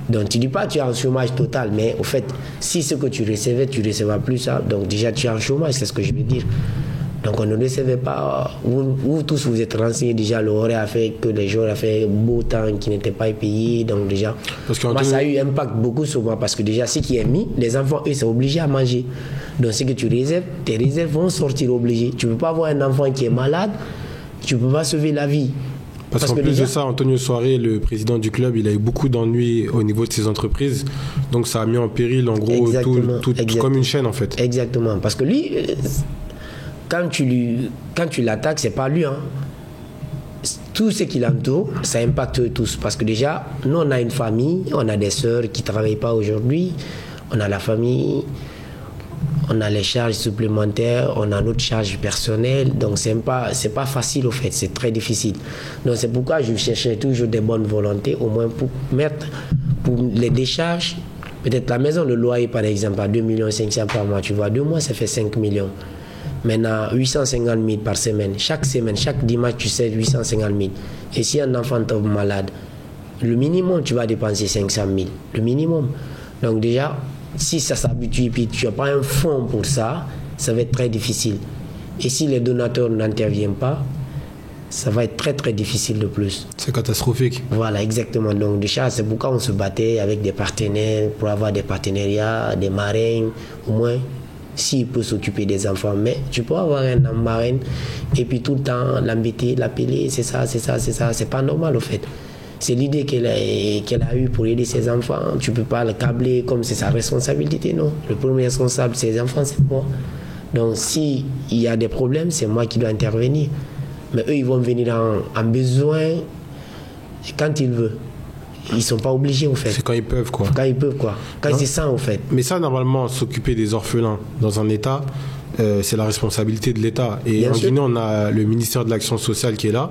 Donc tu ne dis pas que tu es en chômage total, mais au fait, si ce que tu recevais, tu ne recevais plus ça, donc déjà tu es en chômage, c'est ce que je veux dire. Donc on ne recevait pas, vous tous vous êtes renseignés déjà, l'horaire a fait que les jours ont fait beau temps qui n'étaient pas payés, donc déjà, moi ça a eu un impact beaucoup sur moi, parce que déjà ce qui est mis, les enfants eux sont obligés à manger. Donc ce que tu réserves, tes réserves vont sortir obligés. Tu ne peux pas avoir un enfant qui est malade, tu ne peux pas sauver la vie. Parce qu'en plus de ça, Antonio Soare, le président du club, il a eu beaucoup d'ennuis au niveau de ses entreprises. Donc ça a mis en péril, en gros, tout comme une chaîne, en fait. Exactement. Parce que lui, quand tu l'attaques, c'est pas lui. Tout ce qui l'entoure, ça impacte tous. Parce que déjà, nous, on a une famille, on a des sœurs qui ne travaillent pas aujourd'hui. On a la famille, on a les charges supplémentaires, on a notre charge personnelle, donc c'est pas facile au fait, c'est très difficile. Donc c'est pourquoi je cherchais toujours des bonnes volontés, au moins pour mettre, pour les décharges, peut-être la maison, le loyer par exemple, à 2 500 000 par mois, tu vois, 2 mois ça fait 5 millions. Maintenant, 850 000 par semaine, chaque dimanche tu sais 850 000. Et si un enfant tombe malade, le minimum tu vas dépenser 500 000, le minimum. Donc déjà, si ça s'habitue et puis tu n'as pas un fonds pour ça, ça va être très difficile. Et si les donateurs n'interviennent pas, ça va être très très difficile de plus. C'est catastrophique. Voilà, exactement. Donc déjà, c'est pourquoi on se battait avec des partenaires, pour avoir des partenariats, des marraines, au moins, s'il peut s'occuper des enfants. Mais tu peux avoir un marraine et puis tout le temps l'embêter, l'appeler, c'est ça, c'est pas normal au fait. C'est l'idée qu'elle a eue pour aider ses enfants. Tu ne peux pas le câbler comme c'est sa responsabilité, non. Le premier responsable, c'est les enfants, c'est moi. Donc, s'il y a des problèmes, c'est moi qui dois intervenir. Mais eux, ils vont venir en besoin quand ils veulent. Ils sont pas obligés, en fait. C'est quand ils peuvent, quoi. Quand ils peuvent, quoi. Quand Non. c'est ça, en fait. Mais ça, normalement, s'occuper des orphelins dans un État, c'est la responsabilité de l'État. Et Bien en sûr. Guinée, on a le ministère de l'Action sociale qui est là.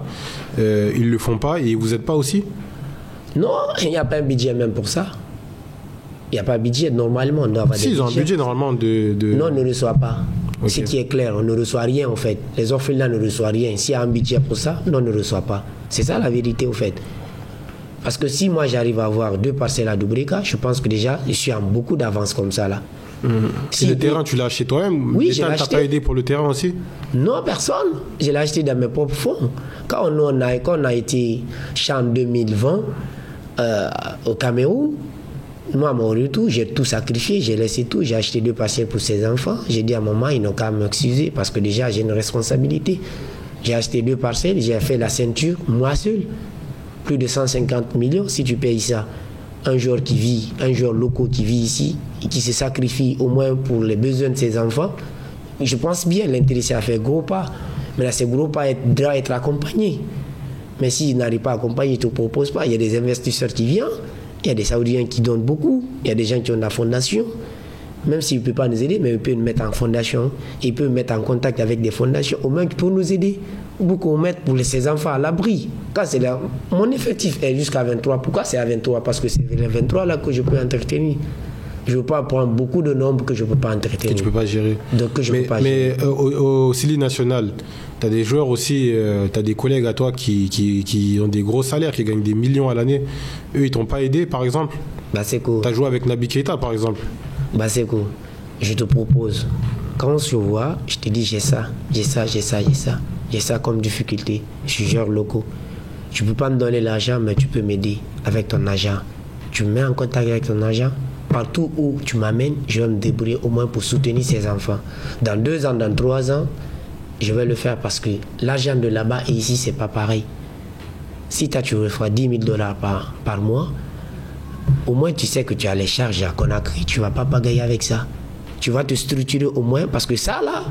Ils le font pas et vous êtes pas aussi? Non, il n'y a pas un budget même pour ça. Il n'y a pas de budget. Normalement, on doit avoir Si, des ils ont un budgets. budget normalement de... Non, on ne reçoit pas. Ok. Ce qui est clair, on ne reçoit rien, en fait. Les orphelins ne reçoivent rien. S'il y a un budget pour ça, non, on ne reçoit pas. C'est ça la vérité, en fait. Parce que si moi, j'arrive à avoir 2 parcelles à Doubrika, je pense que déjà, je suis en beaucoup d'avance comme ça, là. Si le terrain, tu l'as acheté toi-même? Oui, je L'État l'ai ne t'a acheté. pas aidé pour le terrain aussi? Non, personne. Je l'ai acheté dans mes propres fonds. Quand on a été en 2020 au Cameroun, moi, à mon retour, j'ai tout sacrifié, j'ai laissé tout, j'ai acheté 2 parcelles pour ses enfants. J'ai dit à maman, ils n'ont qu'à m'excuser parce que déjà, j'ai une responsabilité. J'ai acheté 2 parcelles, j'ai fait la ceinture, moi seul. Plus de 150 millions, si tu payes ça. Un joueur qui vit, un joueur local qui vit ici, et qui se sacrifie au moins pour les besoins de ses enfants, je pense bien l'intéresser à faire gros pas. Mais là, ces gros pas doivent être accompagnés. Mais s'ils n'arrivent pas à accompagner, ils ne te proposent pas. Il y a des investisseurs qui viennent, il y a des Saoudiens qui donnent beaucoup, il y a des gens qui ont de la fondation. Même s'ils ne peuvent pas nous aider, mais ils peuvent nous mettre en fondation, ils peuvent mettre en contact avec des fondations, au moins pour nous aider. Beaucoup mettre pour ces enfants à l'abri. Quand c'est là, mon effectif est jusqu'à 23. Pourquoi c'est à 23? Parce que c'est les 23 là que je peux entretenir. Je ne veux pas prendre beaucoup de nombres que je ne peux pas entretenir. Que tu peux pas gérer. Donc que je peux pas gérer. Mais au Sili National, tu as des joueurs aussi, tu as des collègues à toi qui ont des gros salaires, qui gagnent des millions à l'année. Eux, ils t'ont pas aidé, par exemple? Bah, c'est cool. Tu as joué avec Naby Keita, par exemple? Bah, c'est cool. Je te propose, quand on se voit, je te dis j'ai ça, j'ai ça, j'ai ça, j'ai ça. J'ai ça comme difficulté. Je suis joueur local. Tu ne peux pas me donner l'argent, mais tu peux m'aider avec ton agent. Tu me mets en contact avec ton agent. Partout où tu m'amènes, je vais me débrouiller au moins pour soutenir ces enfants. Dans 2 ans, dans 3 ans, je vais le faire parce que l'argent de là-bas et ici, c'est pas pareil. Si toi, tu reçois $10,000 par mois, au moins tu sais que tu as les charges à Conakry. Tu ne vas pas pagailler avec ça. Tu vas te structurer au moins parce que ça, là,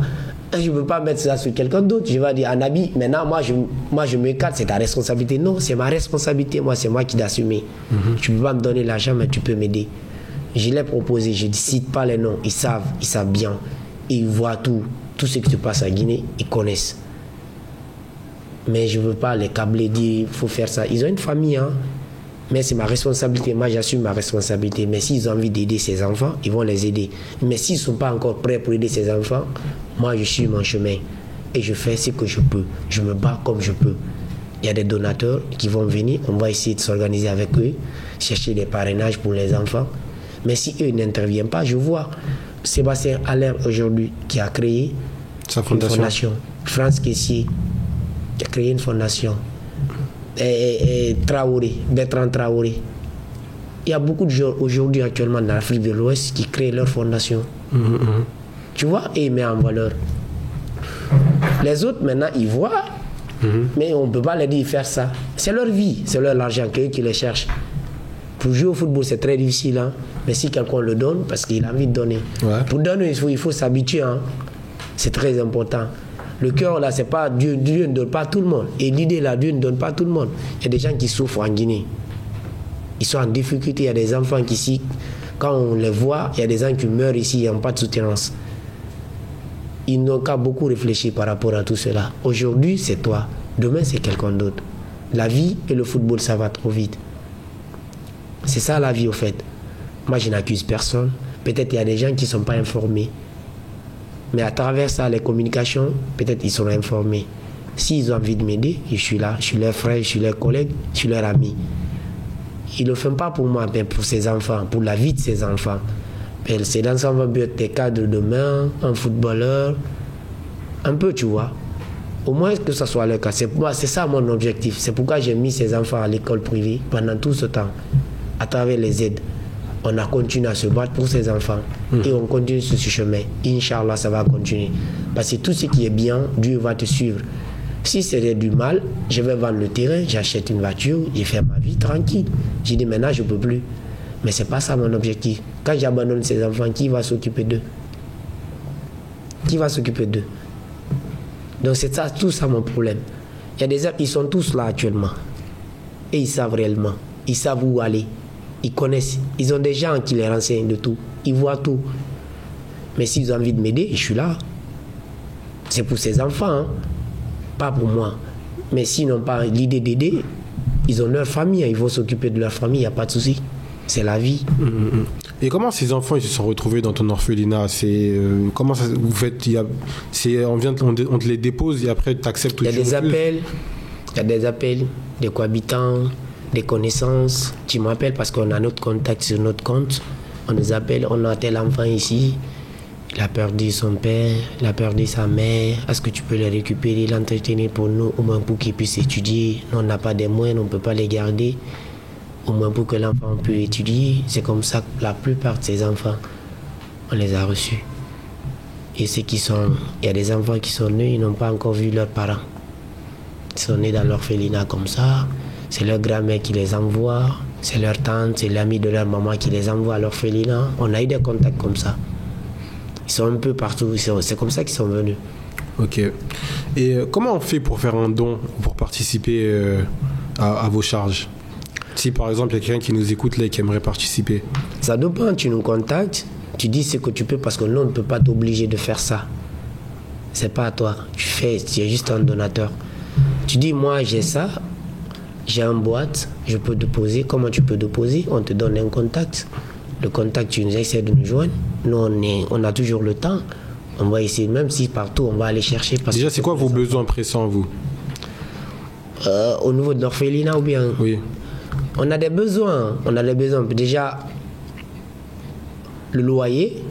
je ne peux pas mettre ça sur quelqu'un d'autre. Je vais dire à Naby, maintenant, moi, je m'écarte, c'est ta responsabilité. Non, c'est ma responsabilité. Moi, c'est moi qui dois assumer. Tu ne peux pas me donner l'argent, mais tu peux m'aider. Je l'ai proposé, je ne cite pas les noms. Ils savent bien. Ils voient tout ce qui se passe à Guinée, ils connaissent. Mais je ne veux pas les câbler, dire il faut faire ça. Ils ont une famille, hein. Mais c'est ma responsabilité. Moi, j'assume ma responsabilité. Mais s'ils ont envie d'aider ces enfants, ils vont les aider. Mais s'ils ne sont pas encore prêts pour aider ces enfants, moi, je suis mon chemin. Et je fais ce que je peux. Je me bats comme je peux. Il y a des donateurs qui vont venir. On va essayer de s'organiser avec eux, chercher des parrainages pour les enfants. Mais si eux n'interviennent pas, je vois Sébastien Allaire aujourd'hui qui a créé Sa une fondation. fondation. France Kessier qui a créé une fondation. Et Traoré, Bertrand Traoré. Il y a beaucoup de gens aujourd'hui actuellement dans l'Afrique de l'Ouest qui créent leur fondation. Tu vois, et ils mettent en valeur. Les autres maintenant ils voient, mais on ne peut pas les dire faire ça. C'est leur vie, c'est leur argent, qu'eux qui les cherchent. Pour jouer au football c'est très difficile, hein? Mais si quelqu'un le donne, parce qu'il a envie de donner. Ouais. Pour donner il faut s'habituer, hein? C'est très important. Le cœur là, c'est pas Dieu ne donne pas à tout le monde. Et l'idée là, Dieu ne donne pas à tout le monde. Il y a des gens qui souffrent en Guinée. Ils sont en difficulté. Il y a des enfants qui ici, quand on les voit, il y a des gens qui meurent ici, il n'y a pas de soutenance. Ils n'ont qu'à beaucoup réfléchir par rapport à tout cela. Aujourd'hui, c'est toi. Demain, c'est quelqu'un d'autre. La vie et le football, ça va trop vite. C'est ça la vie, au fait. Moi, je n'accuse personne. Peut-être il y a des gens qui ne sont pas informés. Mais à travers ça, les communications, peut-être ils seront informés. S'ils ont envie de m'aider, je suis là. Je suis leur frère, je suis leur collègue, je suis leur ami. Ils ne le font pas pour moi, mais pour ses enfants, pour la vie de ses enfants. Ces enfants vont être des cadres demain, un footballeur, un peu, tu vois. Au moins que ce soit le cas. C'est ça mon objectif. C'est pourquoi j'ai mis ces enfants à l'école privée pendant tout ce temps. À travers les aides, on a continué à se battre pour ces enfants. Et on continue sur ce chemin. Inch'Allah, ça va continuer. Parce que tout ce qui est bien, Dieu va te suivre. Si c'est du mal, je vais vendre le terrain, j'achète une voiture, je fais ma vie tranquille. J'ai dit maintenant, je ne peux plus. Mais ce n'est pas ça mon objectif. Quand j'abandonne ces enfants, qui va s'occuper d'eux? Qui va s'occuper d'eux? Donc c'est ça, tout ça mon problème. Il y a des gens, ils sont tous là actuellement. Et ils savent réellement. Ils savent où aller. Ils connaissent. Ils ont des gens qui les renseignent de tout. Ils voient tout. Mais s'ils ont envie de m'aider, je suis là. C'est pour ces enfants, hein. Pas pour moi. Mais s'ils n'ont pas l'idée d'aider, ils ont leur famille. Ils vont s'occuper de leur famille, il n'y a pas de souci. C'est la vie. Et comment ces enfants ils se sont retrouvés dans ton orphelinat? Comment ça, vous faites? On te les dépose et après tu acceptes tout. Il y a des appels, des cohabitants, des connaissances. Tu m'appelles parce qu'on a notre contact sur notre compte. On nous appelle, on a tel enfant ici. Il a perdu son père, il a perdu sa mère. Est-ce que tu peux le récupérer, l'entretenir pour nous, au moins pour qu'il puisse étudier? Nous, on n'a pas des moyens, on ne peut pas les garder. Au moins pour que l'enfant puisse étudier. C'est comme ça que la plupart de ces enfants, on les a reçus. Et il y a des enfants qui sont nés, ils n'ont pas encore vu leurs parents. Ils sont nés dans l'orphelinat comme ça. C'est leur grand-mère qui les envoie. C'est leur tante, c'est l'ami de leur maman qui les envoie à l'orphelinat. On a eu des contacts comme ça. Ils sont un peu partout. C'est comme ça qu'ils sont venus. Ok. Et comment on fait pour faire un don, pour participer à vos charges? Si par exemple il y a quelqu'un qui nous écoute là et qui aimerait participer. Ça dépend, tu nous contactes, tu dis ce que tu peux parce que nous on ne peut pas t'obliger de faire ça. C'est pas à toi, tu es juste un donateur. Tu dis moi j'ai ça, j'ai une boîte, je peux déposer. Comment tu peux déposer? On te donne un contact. Le contact, tu essaies de nous joindre. Nous on a toujours le temps. On va essayer, même si partout on va aller chercher. Déjà c'est quoi vos besoins pressants vous? Au niveau de l'orphelinat ou bien? Oui. On a des besoins. Déjà, le loyer,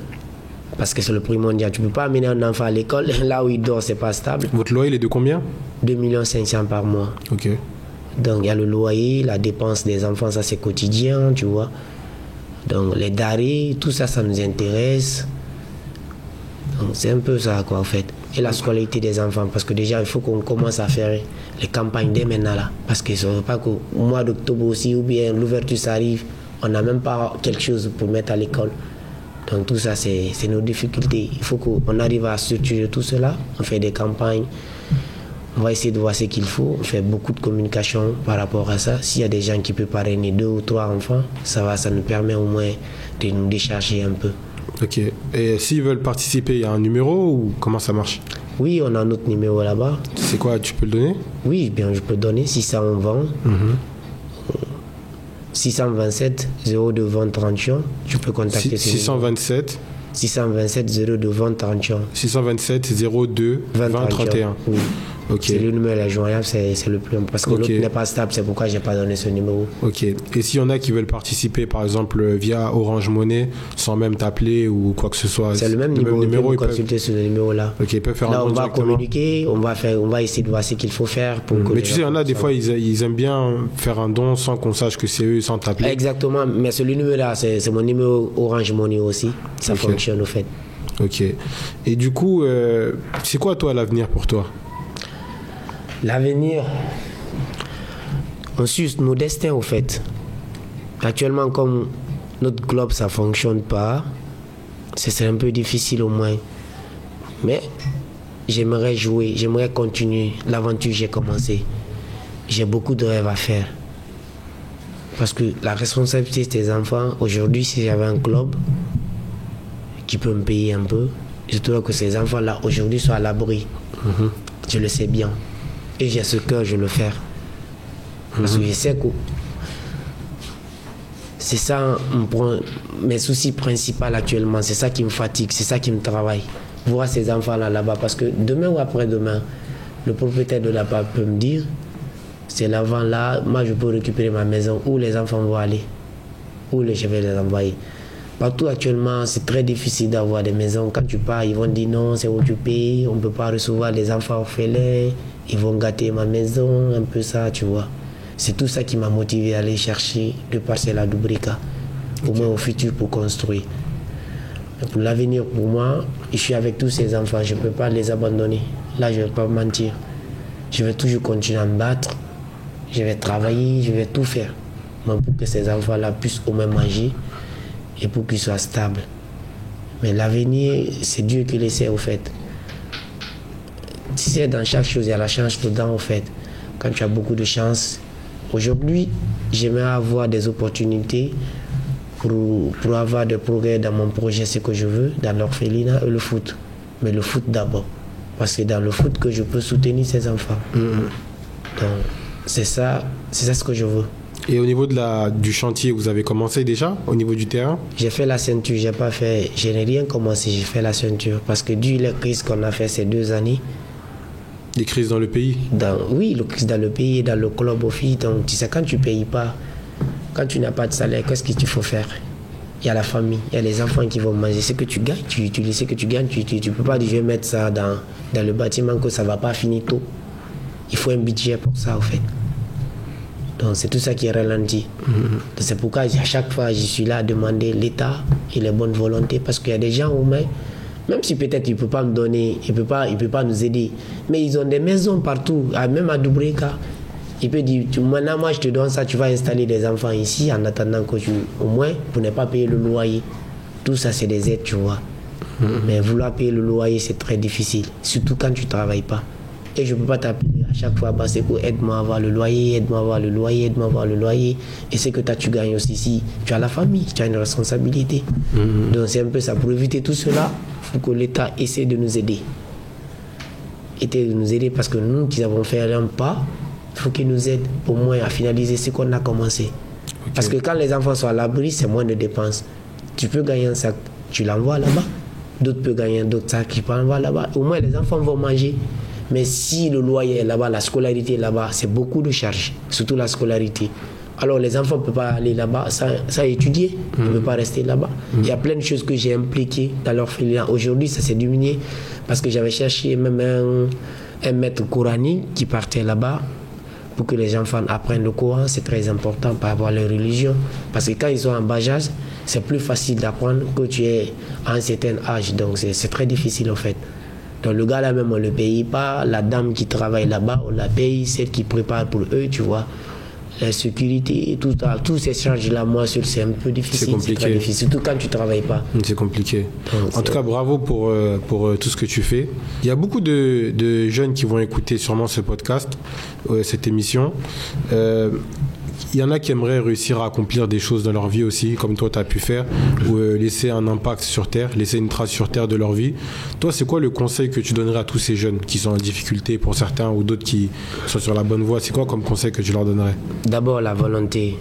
parce que c'est le primordial. Tu ne peux pas amener un enfant à l'école, là où il dort, c'est pas stable. Votre loyer, il est de combien? 2 500 000 par mois. Ok. Donc, il y a le loyer, la dépense des enfants, ça c'est quotidien, tu vois. Donc, les darés, tout ça, ça nous intéresse. Donc, c'est un peu ça, quoi, en fait. Et la scolarité des enfants, parce que déjà, il faut qu'on commence à faire les campagnes dès maintenant, là. Parce que ça ne veut pas qu'au mois d'octobre aussi, ou bien l'ouverture, ça arrive, on n'a même pas quelque chose pour mettre à l'école. Donc, tout ça, c'est nos difficultés. Il faut qu'on arrive à structurer tout cela. On fait des campagnes. On va essayer de voir ce qu'il faut. On fait beaucoup de communication par rapport à ça. S'il y a des gens qui peuvent parrainer 2 ou 3 enfants, ça nous permet au moins de nous décharger un peu. Ok. Et s'ils veulent participer, il y a un numéro ou comment ça marche? Oui, on a notre numéro là-bas. C'est quoi? Tu peux le donner? Oui, bien, je peux le donner. 620 627 02 20 31. Tu peux contacter 627 02 20 31. 627 02 20 31. Oui. Ok. C'est le numéro là joignable, c'est le plus. Parce que l'autre n'est pas stable, c'est pourquoi je n'ai pas donné ce numéro. Ok. Et s'il y en a qui veulent participer, par exemple, via Orange Money, sans même t'appeler ou quoi que ce soit? C'est le même numéro, ils peuvent consulter sur le numéro là. Ok, ils peuvent faire là, un don directement. On va communiquer, on va essayer de voir ce qu'il faut faire. Mais tu sais, il y en a des fois, ils aiment bien faire un don sans qu'on sache que c'est eux, sans t'appeler. Exactement, mais ce numéro là, c'est mon numéro Orange Money aussi. Ça fonctionne au fait. Ok. Et du coup, c'est quoi toi l'avenir pour toi? L'avenir, on suit nos destins au fait. Actuellement, comme notre club ça fonctionne pas, c'est un peu difficile au moins. Mais j'aimerais jouer, j'aimerais continuer l'aventure que j'ai commencé. J'ai beaucoup de rêves à faire. Parce que la responsabilité des enfants, aujourd'hui, si j'avais un club qui peut me payer un peu, je trouve que ces enfants-là, aujourd'hui, sont à l'abri. Je le sais bien. Et j'ai ce cœur, je le fais. Parce que je sais que c'est ça mes soucis principaux actuellement. C'est ça qui me fatigue, c'est ça qui me travaille. Voir ces enfants-là là-bas. Parce que demain ou après-demain, le propriétaire de là-bas peut me dire, c'est l'avant-là, moi je peux récupérer ma maison. Où les enfants vont aller? Où je vais les envoyer? Partout actuellement, c'est très difficile d'avoir des maisons. Quand tu pars, ils vont dire non, c'est où tu payes. On ne peut pas recevoir les enfants orphelins. Ils vont gâter ma maison, un peu ça, tu vois. C'est tout ça qui m'a motivé à aller chercher deux parcelles à Dubrika. Au moins au futur pour construire. Mais pour l'avenir, pour moi, je suis avec tous ces enfants. Je ne peux pas les abandonner. Là, je ne vais pas mentir. Je vais toujours continuer à me battre. Je vais travailler, je vais tout faire. Mais pour que ces enfants-là puissent au moins manger et pour qu'ils soient stables. Mais l'avenir, c'est Dieu qui le sait, au fait. Tu sais, dans chaque chose, il y a la chance dedans, au fait. Quand tu as beaucoup de chance, aujourd'hui, j'aimerais avoir des opportunités pour avoir des progrès dans mon projet, ce que je veux, dans l'orphelinat et le foot. Mais le foot d'abord. Parce que dans le foot que je peux soutenir ces enfants. Donc, c'est ça ce que je veux. Et au niveau du chantier, vous avez commencé déjà au niveau du terrain? J'ai fait la ceinture, je n'ai rien commencé, j'ai fait la ceinture. Parce que dû la crise qu'on a fait ces 2 années. Des crises dans le pays? Oui, la crise dans le pays, dans le club aussi. Donc, tu sais, quand tu ne payes pas, quand tu n'as pas de salaire, qu'est-ce qu'il faut faire? Il y a la famille, il y a les enfants qui vont manger. Ce que tu gagnes, tu utilises ce que tu gagnes. Tu ne peux pas dire je vais mettre ça dans le bâtiment que ça ne va pas finir tôt. Il faut un budget pour ça, en fait. Donc c'est tout ça qui est ralenti. C'est pourquoi à chaque fois je suis là à demander l'État et les bonnes volontés. Parce qu'il y a des gens où même si peut-être il ne peut pas me donner, il peut pas nous aider. Mais ils ont des maisons partout, même à Doubreka. Il peut dire, maintenant moi je te donne ça, tu vas installer des enfants ici en attendant que au moins pour ne pas payer le loyer. Tout ça c'est des aides, tu vois. Mais vouloir payer le loyer c'est très difficile, surtout quand tu ne travailles pas. Et je ne peux pas t'appeler à chaque fois, c'est pour aide-moi à avoir le loyer, aide-moi à avoir le loyer, aide-moi à avoir le loyer. Et c'est que tu gagnes aussi ici. Tu as la famille, tu as une responsabilité. Donc c'est un peu ça. Pour éviter tout cela, il faut que l'État essaie de nous aider. Parce que nous qui avons fait un pas, il faut qu'il nous aide au moins à finaliser ce qu'on a commencé. Okay. Parce que quand les enfants sont à l'abri, c'est moins de dépenses. Tu peux gagner un sac, tu l'envoies là-bas. D'autres peuvent gagner d'autres sacs, tu peux l'envoyer là-bas. Au moins les enfants vont manger. Mais si le loyer est là-bas, la scolarité est là-bas, c'est beaucoup de charges, surtout la scolarité. Alors les enfants ne peuvent pas aller là-bas sans étudier, ils ne peuvent pas rester là-bas. Il y a plein de choses que j'ai impliquées dans l'orphelinat. Aujourd'hui, ça s'est diminué parce que j'avais cherché même un maître coranique qui partait là-bas pour que les enfants apprennent le Coran. C'est très important par rapport à leur religion. Parce que quand ils sont en bas âge, c'est plus facile d'apprendre que tu es à un certain âge. Donc c'est très difficile en fait. Donc le gars là même on ne le paye pas, la dame qui travaille là-bas on la paye, celle qui prépare pour eux, tu vois. La sécurité, tous ces charges là, moi c'est un peu difficile. C'est compliqué. C'est très difficile, surtout quand tu ne travailles pas. C'est compliqué. Donc, en tout cas, bravo pour tout ce que tu fais. Il y a beaucoup de jeunes qui vont écouter sûrement ce podcast, cette émission. Il y en a qui aimeraient réussir à accomplir des choses dans leur vie aussi, comme toi tu as pu faire, ou laisser un impact sur Terre, laisser une trace sur Terre de leur vie. Toi, c'est quoi le conseil que tu donnerais à tous ces jeunes qui sont en difficulté pour certains ou d'autres qui sont sur la bonne voie? C'est quoi comme conseil que tu leur donnerais? D'abord, la volonté.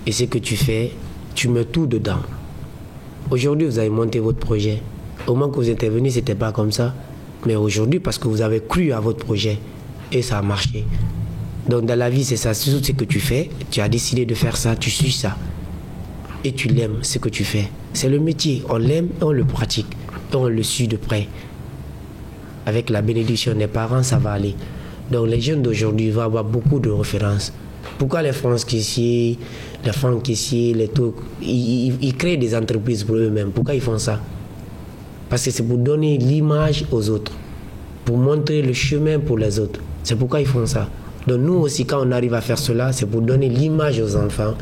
Et ce que tu fais, tu mets tout dedans. Aujourd'hui, vous avez monté votre projet. Au moment que vous êtes venu, ce n'était pas comme ça. Mais aujourd'hui, parce que vous avez cru à votre projet, et ça a marché. Donc dans la vie, c'est ça, c'est tout ce que tu fais, tu as décidé de faire ça, tu suis ça. Et tu l'aimes, ce que tu fais. C'est le métier, on l'aime et on le pratique. Et on le suit de près. Avec la bénédiction des parents, ça va aller. Donc les jeunes d'aujourd'hui vont avoir beaucoup de références. Pourquoi les francs caissiers, les trucs, ils créent des entreprises pour eux-mêmes? Pourquoi ils font ça? Parce que c'est pour donner l'image aux autres. Pour montrer le chemin pour les autres. C'est pourquoi ils font ça. Donc nous aussi, quand on arrive à faire cela, c'est pour donner l'image aux enfants,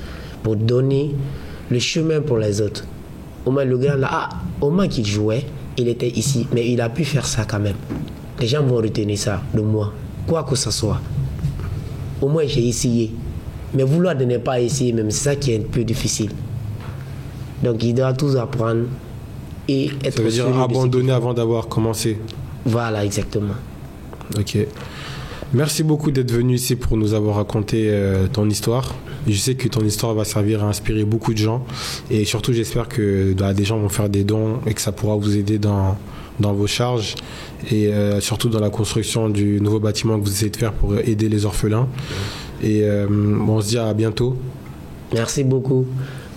pour donner le chemin pour les autres. Au moins le grand là, au moins qu'il jouait, il était ici, mais il a pu faire ça quand même. Les gens vont retenir ça de moi, quoi que ce soit. Au moins j'ai essayé. Mais vouloir de ne pas essayer même, c'est ça qui est un peu difficile. Donc il doit tout apprendre et être... Ça veut dire abandonner avant d'avoir commencé. Voilà, exactement. Ok. Merci beaucoup d'être venu ici pour nous avoir raconté ton histoire. Je sais que ton histoire va servir à inspirer beaucoup de gens. Et surtout, j'espère que des gens vont faire des dons et que ça pourra vous aider dans vos charges. Et surtout dans la construction du nouveau bâtiment que vous essayez de faire pour aider les orphelins. Et on se dit à bientôt. Merci beaucoup.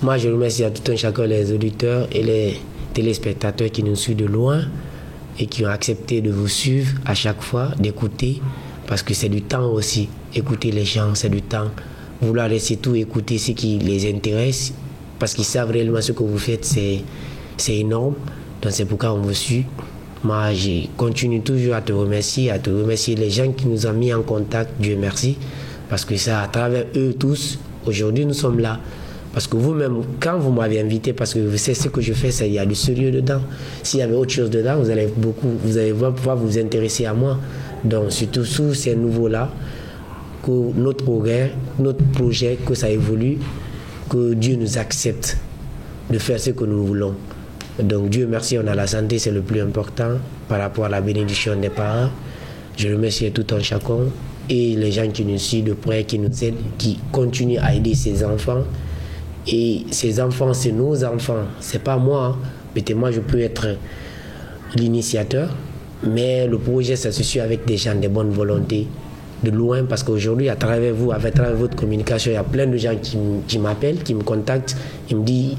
Moi, je remercie à tout un chacun les auditeurs et les téléspectateurs qui nous suivent de loin et qui ont accepté de vous suivre à chaque fois, d'écouter. Parce que c'est du temps aussi, écouter les gens, c'est du temps. Vouloir laisser tout écouter ce qui les intéresse, parce qu'ils savent réellement ce que vous faites, c'est énorme. Donc c'est pourquoi on vous suit. Moi, je continue toujours à te remercier les gens qui nous ont mis en contact, Dieu merci. Parce que ça, à travers eux tous, aujourd'hui nous sommes là. Parce que vous-même, quand vous m'avez invité, parce que vous savez ce que je fais, il y a du sérieux dedans. S'il y avait autre chose dedans, vous allez pouvoir vous intéresser à moi. Donc, surtout sous ces nouveaux-là, que notre progrès, notre projet, que ça évolue, que Dieu nous accepte de faire ce que nous voulons. Donc Dieu merci, on a la santé, c'est le plus important par rapport à la bénédiction des parents. Je remercie tout un chacun et les gens qui nous suivent de près, qui nous aident, qui continuent à aider ces enfants. Et ces enfants, c'est nos enfants, c'est pas moi. Peut-être moi je peux être l'initiateur, mais le projet ça se suit avec des gens de bonne volonté, de loin, parce qu'aujourd'hui à travers vous, à travers votre communication, il y a plein de gens qui m'appellent, qui me contactent, ils me disent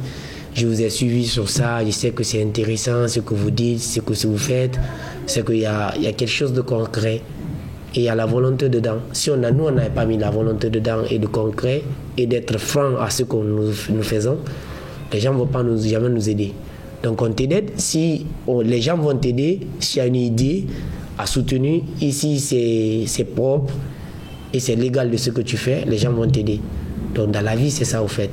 je vous ai suivi sur ça, je sais que c'est intéressant ce que vous dites, ce que vous faites, c'est qu'il y a quelque chose de concret et il y a la volonté dedans. Si nous n'avait pas mis la volonté dedans et de concret et d'être franc à ce que nous faisons, les gens ne vont pas jamais nous aider. Donc on t'aide, si les gens vont t'aider, s'il y a une idée à soutenir, ici c'est propre et c'est légal de ce que tu fais, les gens vont t'aider. Donc dans la vie c'est ça au fait.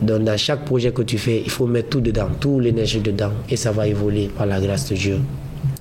Donc dans chaque projet que tu fais, il faut mettre tout dedans, toute l'énergie dedans et ça va évoluer par la grâce de Dieu.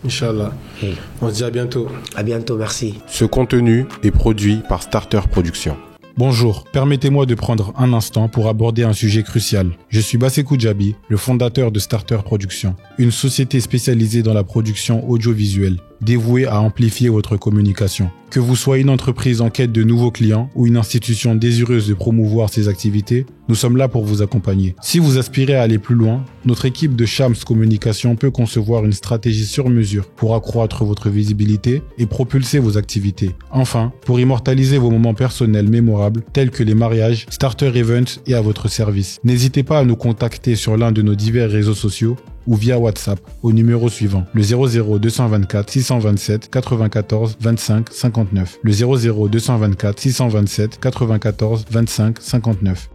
Inch'Allah. Oui. On se dit à bientôt. À bientôt, merci. Ce contenu est produit par Starter Productions. Bonjour, permettez-moi de prendre un instant pour aborder un sujet crucial. Je suis Bassekou Djabi, le fondateur de Starter Productions, une société spécialisée dans la production audiovisuelle, dévouée à amplifier votre communication. Que vous soyez une entreprise en quête de nouveaux clients ou une institution désireuse de promouvoir ses activités, nous sommes là pour vous accompagner. Si vous aspirez à aller plus loin, notre équipe de Shams Communication peut concevoir une stratégie sur mesure pour accroître votre visibilité et propulser vos activités. Enfin, pour immortaliser vos moments personnels mémorables tels que les mariages, Starter Events est à votre service. N'hésitez pas à nous contacter sur l'un de nos divers réseaux sociaux ou via WhatsApp au numéro suivant, le 00 224 627 94 25 59. Le 00 224 627 94 25 59.